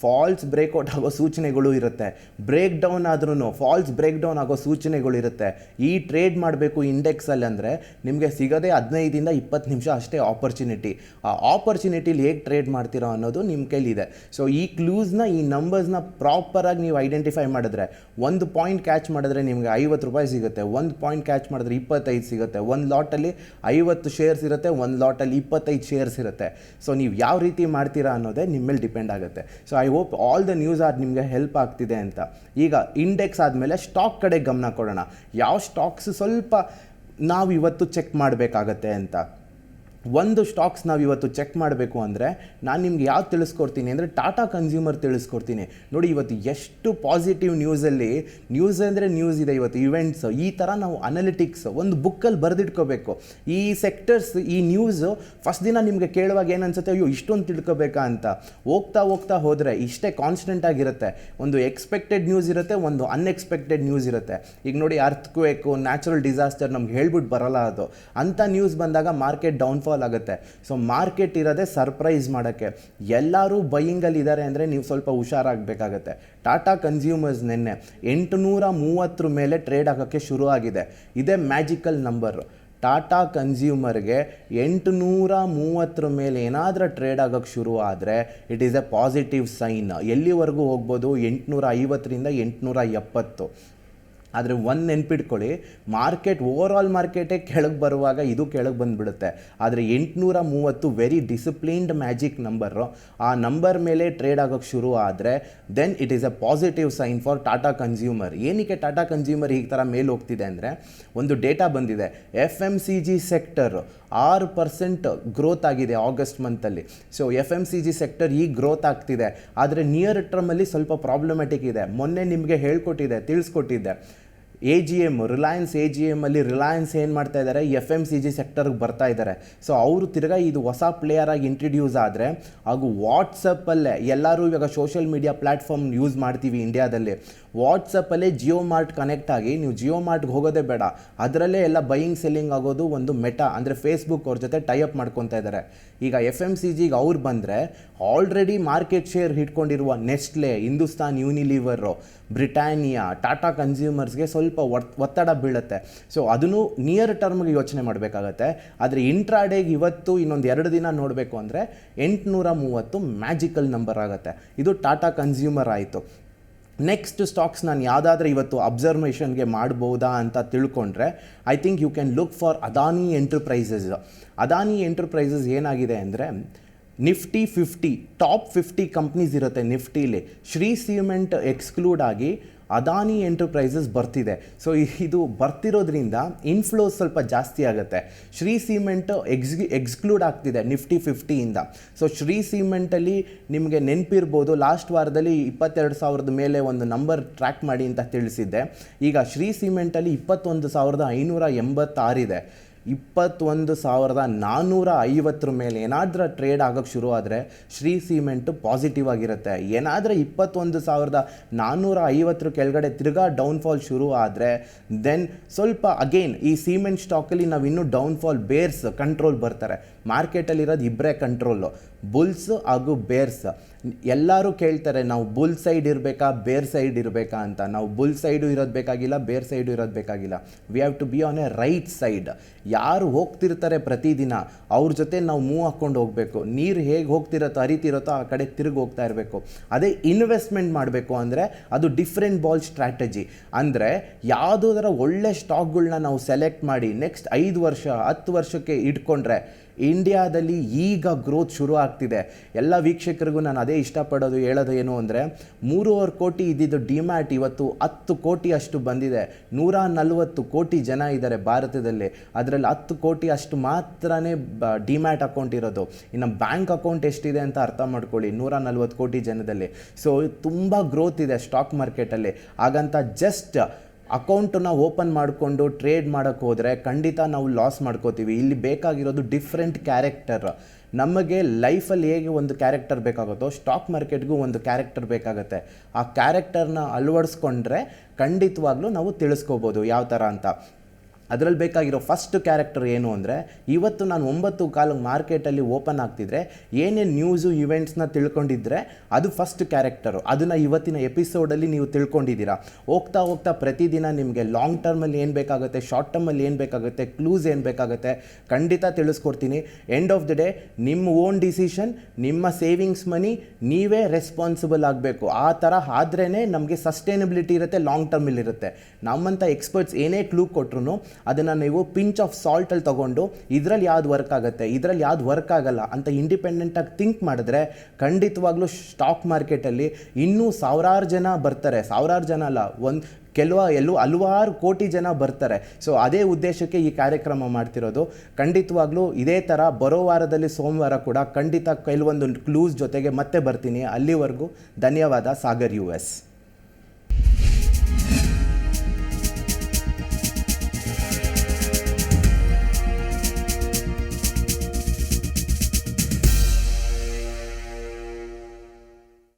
ಫಾಲ್ಸ್ ಬ್ರೇಕ್ಔಟ್ ಆಗೋ ಸೂಚನೆಗಳು ಇರುತ್ತೆ. ಬ್ರೇಕ್ ಡೌನ್ ಆದ್ರೂ ಫಾಲ್ಸ್ ಬ್ರೇಕ್ ಡೌನ್ ಆಗೋ ಸೂಚನೆಗಳು ಇರುತ್ತೆ. ಈ ಟ್ರೇಡ್ ಮಾಡಬೇಕು ಇಂಡೆಕ್ಸಲ್ಲಿ ಅಂದರೆ ನಿಮಗೆ ಸಿಗೋದೇ 15ರಿಂದ 20 ನಿಮಿಷ ಅಷ್ಟೇ ಆಪರ್ಚುನಿಟಿ. ಆ ಆಪರ್ಚುನಿಟಿಲಿ ಹೇಗೆ ಟ್ರೇಡ್ ಮಾಡ್ತೀರೋ ಅನ್ನೋದು ನಿಮ್ಮ ಕೈಲಿದೆ. ಸೊ ಈ ಕ್ಲೂಸ್ನ, ಈ ನಂಬರ್ಸ್ನ ಪ್ರಾಪರಾಗಿ ನೀವು ಐಡೆಂಟಿಫೈ ಮಾಡಿದ್ರೆ, ಒಂದು ಪಾಯಿಂಟ್ ಕ್ಯಾಚ್ ಮಾಡಿದ್ರೆ ನಿಮಗೆ 50 ರೂಪಾಯಿ ಸಿಗುತ್ತೆ. ಒಂದು ಪಾಯಿಂಟ್ ಕ್ಯಾಚ್ ಮಾಡಿದ್ರೆ 25 ಸಿಗುತ್ತೆ. ಒಂದು ಲಾಟಲ್ಲಿ 50 ಶೇರ್ಸ್ ಇರುತ್ತೆ, ಒಂದು ಲಾಟಲ್ಲಿ 25 ಶೇರ್ಸ್ ಇರುತ್ತೆ. ಸೊ ನೀವು ಯಾವ ರೀತಿ ಮಾಡ್ತೀರಾ ಅನ್ನೋದೇ ನಿಮ್ಮ ಮೇಲೆ ಡಿಪೆಂಡ್ ಆಗುತ್ತೆ. So I hope all the news ನಿಮಗೆ ಹೆಲ್ಪ್ ಆಗ್ತಿದೆ ಅಂತ. ಈಗ ಇಂಡೆಕ್ಸ್ ಆದಮೇಲೆ ಸ್ಟಾಕ್ ಕಡೆ ಗಮನ ಕೊಡೋಣ. ಯಾವ ಸ್ಟಾಕ್ಸ್ ಸ್ವಲ್ಪ ನಾವು ಇವತ್ತು ಚೆಕ್ ಮಾಡಬೇಕಾಗತ್ತೆ ಅಂತ. ಒಂದು ಸ್ಟಾಕ್ಸ್ ನಾವು ಇವತ್ತು ಚೆಕ್ ಮಾಡಬೇಕು ಅಂದರೆ ನಾನು ನಿಮ್ಗೆ ಯಾವ್ದು ತಿಳಿಸ್ಕೊಡ್ತೀನಿ ಅಂದರೆ, ಟಾಟಾ ಕನ್ಸ್ಯೂಮರ್ ತಿಳಿಸ್ಕೊಡ್ತೀನಿ. ನೋಡಿ, ಇವತ್ತು ಎಷ್ಟು ಪಾಸಿಟಿವ್ ನ್ಯೂಸಲ್ಲಿ, ನ್ಯೂಸ್ ಅಂದರೆ ನ್ಯೂಸ್ ಇದೆ ಇವತ್ತು, ಇವೆಂಟ್ಸ್, ಈ ಥರ ನಾವು ಅನಾಲಿಟಿಕ್ಸ್ ಒಂದು ಬುಕ್ಕಲ್ಲಿ ಬರೆದಿಟ್ಕೋಬೇಕು. ಈ ಸೆಕ್ಟರ್ಸ್, ಈ ನ್ಯೂಸು ಫಸ್ಟ್ ದಿನ ನಿಮಗೆ ಕೇಳುವಾಗ ಏನು ಅನ್ಸುತ್ತೆ, ಅಯ್ಯೋ ಇಷ್ಟೊಂದು ತಿಳ್ಕೊಬೇಕಾ ಅಂತ. ಹೋಗ್ತಾ ಹೋಗ್ತಾ ಹೋದರೆ ಇಷ್ಟೇ ಕಾನ್ಸ್ಟೆಂಟ್ ಆಗಿರುತ್ತೆ. ಒಂದು ಎಕ್ಸ್ಪೆಕ್ಟೆಡ್ ನ್ಯೂಸ್ ಇರುತ್ತೆ, ಒಂದು ಅನ್ಎಕ್ಸ್ಪೆಕ್ಟೆಡ್ ನ್ಯೂಸ್ ಇರುತ್ತೆ. ಈಗ ನೋಡಿ, ಅರ್ಥಕ್ವೇಕು, ನ್ಯಾಚುರಲ್ ಡಿಸಾಸ್ಟರ್ ನಮ್ಗೆ ಹೇಳ್ಬಿಟ್ಟು ಬರಲ್ಲ ಅದು. ಅಂಥ ನ್ಯೂಸ್ ಬಂದಾಗ ಮಾರ್ಕೆಟ್ ಡೌನ್ಫಾಲ್ ಆಗುತ್ತೆ. ಸೊ ಮಾರ್ಕೆಟ್ ಇರೋದೇ ಸರ್ಪ್ರೈಸ್ ಮಾಡೋಕ್ಕೆ. ಎಲ್ಲರೂ ಬೈಯಿಂಗಲ್ಲಿ ಇದ್ದಾರೆ ಅಂದರೆ ನೀವು ಸ್ವಲ್ಪ ಹುಷಾರಾಗಬೇಕಾಗತ್ತೆ. ಟಾಟಾ ಕನ್ಸ್ಯೂಮರ್ಸ್ ನಿನ್ನೆ 830 ಮೇಲೆ ಟ್ರೇಡ್ ಆಗೋಕ್ಕೆ ಶುರು ಆಗಿದೆ. ಇದೇ ಮ್ಯಾಜಿಕಲ್ ನಂಬರು. ಟಾಟಾ ಕನ್ಸ್ಯೂಮರ್ಗೆ 830 ಮೇಲೆ ಏನಾದರೂ ಟ್ರೇಡ್ ಆಗೋಕ್ಕೆ ಶುರು ಆದರೆ it is a positive sign. ಎಲ್ಲಿವರೆಗೂ ಹೋಗ್ಬೋದು? 850ರಿಂದ 870. ಆದರೆ ಒಂದು ನೆನ್ಪಿಟ್ಕೊಳ್ಳಿ, ಮಾರ್ಕೆಟ್ ಓವರಾಲ್ ಮಾರ್ಕೆಟೇ ಕೆಳಗೆ ಬರುವಾಗ ಇದು ಕೆಳಗೆ ಬಂದುಬಿಡುತ್ತೆ. ಆದರೆ 830 ವೆರಿ ಡಿಸಿಪ್ಲಿನ್ಡ್ ಮ್ಯಾಜಿಕ್ ನಂಬರು. ಆ ನಂಬರ್ ಮೇಲೆ ಟ್ರೇಡ್ ಆಗೋಕ್ಕೆ ಶುರು ಆದರೆ then it is a positive sign for Tata Consumer. ಏನಕ್ಕೆ ಟಾಟಾ ಕನ್ಸ್ಯೂಮರ್ ಈ ಥರ ಮೇಲೆ ಹೋಗ್ತಿದೆ ಅಂದರೆ, ಒಂದು ಡೇಟಾ ಬಂದಿದೆ, FMCG ಸೆಕ್ಟರ್ 6% ಗ್ರೋತ್ ಆಗಿದೆ ಆಗಸ್ಟ್ ಮಂತಲ್ಲಿ. ಸೊ FMCG ಸೆಕ್ಟರ್ ಈಗ ಗ್ರೋತ್ ಆಗ್ತಿದೆ, ಆದರೆ ನಿಯರ್ ಟರ್ಮಲ್ಲಿ ಸ್ವಲ್ಪ ಪ್ರಾಬ್ಲಮ್ಯಾಟಿಕ್ ಇದೆ. ಮೊನ್ನೆ ನಿಮಗೆ ತಿಳಿಸ್ಕೊಟ್ಟಿದ್ದೆ, AGM ರಿಲಯನ್ಸ್ AGM ಅಲ್ಲಿ ರಿಲಯನ್ಸ್ ಏನು ಮಾಡ್ತಾ ಇದ್ದಾರೆ, FMCG ಸೆಕ್ಟರ್ಗೆ ಬರ್ತಾ ಇದ್ದಾರೆ. ಸೊ ಅವರು ತಿರ್ಗಾ ಇದು ಹೊಸ ಪ್ಲೇಯರ್ ಆಗಿ ಇಂಟ್ರಡ್ಯೂಸ್ ಆದರೆ, ಹಾಗೂ ವಾಟ್ಸಪ್ಪಲ್ಲೇ ಎಲ್ಲರೂ ಇವಾಗ ಸೋಷಿಯಲ್ ಮೀಡಿಯಾ ಪ್ಲ್ಯಾಟ್ಫಾರ್ಮ್ ಯೂಸ್ ಮಾಡ್ತೀವಿ ಇಂಡಿಯಾದಲ್ಲಿ. ವಾಟ್ಸಪ್ಪಲ್ಲೇ ಜಿಯೋ ಮಾರ್ಟ್ ಕನೆಕ್ಟ್ ಆಗಿ ನೀವು ಜಿಯೋ ಮಾರ್ಟ್ಗೆ ಹೋಗೋದೇ ಬೇಡ, ಅದರಲ್ಲೇ ಎಲ್ಲ ಬೈಯಿಂಗ್ ಸೆಲ್ಲಿಂಗ್ ಆಗೋದು. ಒಂದು ಮೆಟಾ ಅಂದರೆ ಫೇಸ್ಬುಕ್ ಅವ್ರ ಜೊತೆ ಟೈಅಪ್ ಮಾಡ್ಕೊತಾ ಇದ್ದಾರೆ. ಈಗ FMCGಗೆ ಅವ್ರು ಬಂದರೆ ಆಲ್ರೆಡಿ ಮಾರ್ಕೆಟ್ ಶೇರ್ ಹಿಡ್ಕೊಂಡಿರುವ ನೆಸ್ಟ್ಲೆ, ಹಿಂದೂಸ್ತಾನ್ ಯೂನಿಲಿವರು, ಬ್ರಿಟಾನಿಯಾ, ಟಾಟಾ ಕನ್ಸ್ಯೂಮರ್ಸ್ಗೆ ಸ್ವಲ್ಪ ಒತ್ತಡ ಬೀಳುತ್ತೆ. ಸೊ ಅದನ್ನು ನಿಯರ್ ಟರ್ಮ್ಗೆ ಯೋಚನೆ ಮಾಡಬೇಕಾಗತ್ತೆ. ಆದರೆ ಇಂಟ್ರಾಡೇಗೆ ಇವತ್ತು ಇನ್ನೊಂದು 2 ದಿನ ನೋಡಬೇಕು ಅಂದರೆ 830 ಮ್ಯಾಜಿಕಲ್ ನಂಬರ್ ಆಗುತ್ತೆ. ಇದು ಟಾಟಾ ಕನ್ಸ್ಯೂಮರ್ ಆಯಿತು. ನೆಕ್ಸ್ಟ್ ಸ್ಟಾಕ್ಸ್ ನಾನು ಯಾವುದಾದ್ರೂ ಇವತ್ತು ಅಬ್ಸರ್ವೇಷನ್ಗೆ ಮಾಡ್ಬೋದಾ ಅಂತ ತಿಳ್ಕೊಂಡ್ರೆ, I think you can look for Adani Enterprises. Adani Enterprises ಏನಾಗಿದೆ ಅಂದರೆ, ನಿಫ್ಟಿ 50 ಟಾಪ್ 50 ಕಂಪ್ನೀಸ್ ಇರುತ್ತೆ ನಿಫ್ಟಿಲಿ. ಶ್ರೀ ಸಿಮೆಂಟ್ ಎಕ್ಸ್ಕ್ಲೂಡ್ ಆಗಿ ಅದಾನಿ ಎಂಟರ್ಪ್ರೈಸಸ್ ಬರ್ತಿದೆ. ಸೊ ಇದು ಬರ್ತಿರೋದ್ರಿಂದ ಇನ್ಫ್ಲೋಸ್ ಸ್ವಲ್ಪ ಜಾಸ್ತಿ ಆಗುತ್ತೆ. ಶ್ರೀ ಸಿಮೆಂಟ್ ಎಕ್ಸ್ಕ್ಲೂಡ್ ಆಗ್ತಿದೆ ನಿಫ್ಟಿ 50ಇಂದ. ಸೊ ಶ್ರೀ ಸಿಮೆಂಟಲ್ಲಿ ನಿಮಗೆ ನೆನಪಿರ್ಬೋದು, ಲಾಸ್ಟ್ ವಾರದಲ್ಲಿ 22,000 ಮೇಲೆ ಒಂದು ನಂಬರ್ ಟ್ರ್ಯಾಕ್ ಮಾಡಿ ಅಂತ ತಿಳಿಸಿದ್ದೆ. ಈಗ ಶ್ರೀ ಸಿಮೆಂಟಲ್ಲಿ 21,586 ಇದೆ. 21,450 ಮೇಲೆ ಏನಾದರೂ ಟ್ರೇಡ್ ಆಗೋಕ್ಕೆ ಶುರು ಆದರೆ ಶ್ರೀ ಸಿಮೆಂಟು ಪಾಸಿಟಿವ್ ಆಗಿರುತ್ತೆ. ಏನಾದರೂ 21,450 ಕೆಳಗಡೆ ತಿರ್ಗಾ ಡೌನ್ಫಾಲ್ ಶುರು ಆದರೆ ದೆನ್ ಸ್ವಲ್ಪ ಅಗೇನ್ ಈ ಸಿಮೆಂಟ್ ಸ್ಟಾಕಲ್ಲಿ ನಾವು ಇನ್ನೂ ಡೌನ್ಫಾಲ್, ಬೇರ್ಸ್ ಕಂಟ್ರೋಲ್ ಬರ್ತಾರೆ. ಮಾರ್ಕೆಟಲ್ಲಿರೋದು ಇಬ್ಬರೇ ಕಂಟ್ರೋಲು, ಬುಲ್ಸ್ ಹಾಗೂ ಬೇರ್ಸ್. ಎಲ್ಲರೂ ಕೇಳ್ತಾರೆ, ನಾವು ಬುಲ್ ಸೈಡ್ ಇರಬೇಕಾ ಬೇರ್ ಸೈಡ್ ಇರಬೇಕಾ ಅಂತ. ನಾವು ಬುಲ್ ಸೈಡು ಇರೋದು ಬೇಕಾಗಿಲ್ಲ, ಬೇರ್ ಸೈಡು ಇರೋದು ಬೇಕಾಗಿಲ್ಲ. We have to be on a right side. ಯಾರು ಹೋಗ್ತಿರ್ತಾರೆ ಪ್ರತಿದಿನ ಅವ್ರ ಜೊತೆ ನಾವು ಮೂವ್ ಹಾಕ್ಕೊಂಡು ಹೋಗಬೇಕು. ನೀರು ಹೇಗೆ ಹರಿತಿರುತ್ತೋ ಆ ಕಡೆ ತಿರುಗಿ ಹೋಗ್ತಾ ಇರಬೇಕು. ಅದೇ ಇನ್ವೆಸ್ಟ್ಮೆಂಟ್ ಮಾಡಬೇಕು ಅಂದರೆ ಅದು ಡಿಫ್ರೆಂಟ್ ಬಾಲ್ ಸ್ಟ್ರಾಟಜಿ. ಅಂದರೆ ಯಾವುದಾದ್ರೂ ಒಳ್ಳೆ ಸ್ಟಾಕ್ಗಳನ್ನ ನಾವು ಸೆಲೆಕ್ಟ್ ಮಾಡಿ ನೆಕ್ಸ್ಟ್ 5 ವರ್ಷ 10 ವರ್ಷಕ್ಕೆ ಇಟ್ಕೊಂಡ್ರೆ ಇಂಡಿಯಾದಲ್ಲಿ ಈಗ ಗ್ರೋತ್ ಶುರು ಆಗ್ತಿದೆ. ಎಲ್ಲ ವೀಕ್ಷಕರಿಗೂ ನಾನು ಅದೇ ಹೇಳೋದು ಏನು ಅಂದರೆ, 3.5 ಕೋಟಿ ಇದ್ದಿದ್ದು ಡಿಮ್ಯಾಟ್ ಇವತ್ತು 10 ಕೋಟಿ ಅಷ್ಟು ಬಂದಿದೆ. 140 ಕೋಟಿ ಜನ ಇದ್ದಾರೆ ಭಾರತದಲ್ಲಿ, ಅದರಲ್ಲಿ 10 ಕೋಟಿ ಅಷ್ಟು ಮಾತ್ರನೇ ಡಿಮ್ಯಾಟ್ ಅಕೌಂಟ್ ಇರೋದು. ಇನ್ನು ಬ್ಯಾಂಕ್ ಅಕೌಂಟ್ ಎಷ್ಟಿದೆ ಅಂತ ಅರ್ಥ ಮಾಡ್ಕೊಳ್ಳಿ 140 ಕೋಟಿ ಜನದಲ್ಲಿ. ಸೊ ತುಂಬ ಗ್ರೋತ್ ಇದೆ ಸ್ಟಾಕ್ ಮಾರ್ಕೆಟಲ್ಲಿ. ಹಾಗಂತ ಜಸ್ಟ್ ಅಕೌಂಟನ್ನು ಓಪನ್ ಮಾಡಿಕೊಂಡು ಟ್ರೇಡ್ ಮಾಡೋಕ್ಕೆ ಹೋದರೆ ಖಂಡಿತ ನಾವು ಲಾಸ್ ಮಾಡ್ಕೋತೀವಿ. ಇಲ್ಲಿ ಬೇಕಾಗಿರೋದು ಡಿಫ್ರೆಂಟ್ ಕ್ಯಾರೆಕ್ಟರ್. ನಮಗೆ ಲೈಫಲ್ಲಿ ಹೇಗೆ ಒಂದು ಕ್ಯಾರೆಕ್ಟರ್ ಬೇಕಾಗುತ್ತೋ ಸ್ಟಾಕ್ ಮಾರ್ಕೆಟ್ಗೂ ಒಂದು ಕ್ಯಾರೆಕ್ಟರ್ ಬೇಕಾಗುತ್ತೆ. ಆ ಕ್ಯಾರೆಕ್ಟರ್ನ ಅಳವಡಿಸ್ಕೊಂಡ್ರೆ ಖಂಡಿತವಾಗ್ಲೂ ನಾವು ತಿಳಿಸ್ಕೋಬೋದು ಯಾವ ಥರ ಅಂತ. ಅದರಲ್ಲಿ ಬೇಕಾಗಿರೋ ಫಸ್ಟ್ ಕ್ಯಾರೆಕ್ಟರ್ ಏನು ಅಂದರೆ, ಇವತ್ತು ನಾನು 9 ಮಾರ್ಕೆಟಲ್ಲಿ ಓಪನ್ ಆಗ್ತಿದ್ರೆ ಏನೇನು ನ್ಯೂಸು ಇವೆಂಟ್ಸ್ನ ತಿಳ್ಕೊಂಡಿದ್ರೆ ಅದು ಫಸ್ಟ್ ಕ್ಯಾರೆಕ್ಟರು. ಅದನ್ನು ಇವತ್ತಿನ ಎಪಿಸೋಡಲ್ಲಿ ನೀವು ತಿಳ್ಕೊಂಡಿದ್ದೀರಾ. ಹೋಗ್ತಾ ಹೋಗ್ತಾ ಪ್ರತಿದಿನ ನಿಮಗೆ ಲಾಂಗ್ ಟರ್ಮಲ್ಲಿ ಏನು ಬೇಕಾಗುತ್ತೆ, ಶಾರ್ಟ್ ಟರ್ಮಲ್ಲಿ ಏನು ಬೇಕಾಗುತ್ತೆ, ಕ್ಲೂಸ್ ಏನು ಬೇಕಾಗುತ್ತೆ ಖಂಡಿತ ತಿಳಿಸ್ಕೊಡ್ತೀನಿ. ಎಂಡ್ ಆಫ್ ದ ಡೇ ನಿಮ್ಮ ಓನ್ ಡಿಸಿಷನ್, ನಿಮ್ಮ ಸೇವಿಂಗ್ಸ್ ಮನಿ ನೀವೇ ರೆಸ್ಪಾನ್ಸಿಬಲ್ ಆಗಬೇಕು. ಆ ಥರ ಆದ್ರೇ ನಮಗೆ ಸಸ್ಟೈನಬಿಲಿಟಿ ಇರುತ್ತೆ, ಲಾಂಗ್ ಟರ್ಮಲ್ಲಿ ಇರುತ್ತೆ. ನಮ್ಮಂಥ ಎಕ್ಸ್ಪರ್ಟ್ಸ್ ಏನೇ ಕ್ಲೂ ಕೊಟ್ರು ಅದನ್ನು ನೀವು ಪಿಂಚ್ ಆಫ್ ಸಾಲ್ಟಲ್ಲಿ ತೊಗೊಂಡು ಇದರಲ್ಲಿ ಯಾವ್ದು ವರ್ಕ್ ಆಗುತ್ತೆ, ಇದರಲ್ಲಿ ಯಾವ್ದು ವರ್ಕ್ ಆಗಲ್ಲ ಅಂತ ಇಂಡಿಪೆಂಡೆಂಟಾಗಿ ಥಿಂಕ್ ಮಾಡಿದ್ರೆ ಖಂಡಿತವಾಗ್ಲೂ ಸ್ಟಾಕ್ ಮಾರ್ಕೆಟಲ್ಲಿ ಇನ್ನೂ ಸಾವಿರಾರು ಜನ ಬರ್ತಾರೆ. ಸಾವಿರಾರು ಜನ ಅಲ್ಲ, ಹಲವಾರು ಕೋಟಿ ಜನ ಬರ್ತಾರೆ. ಸೊ ಅದೇ ಉದ್ದೇಶಕ್ಕೆ ಈ ಕಾರ್ಯಕ್ರಮ ಮಾಡ್ತಿರೋದು. ಖಂಡಿತವಾಗ್ಲೂ ಇದೇ ಥರ ಬರೋ ವಾರದಲ್ಲಿ ಸೋಮವಾರ ಕೂಡ ಖಂಡಿತ ಕೆಲವೊಂದು ಕ್ಲೂಸ್ ಜೊತೆಗೆ ಮತ್ತೆ ಬರ್ತೀನಿ. ಅಲ್ಲಿವರೆಗೂ ಧನ್ಯವಾದ. ಸಾಗರ್ US.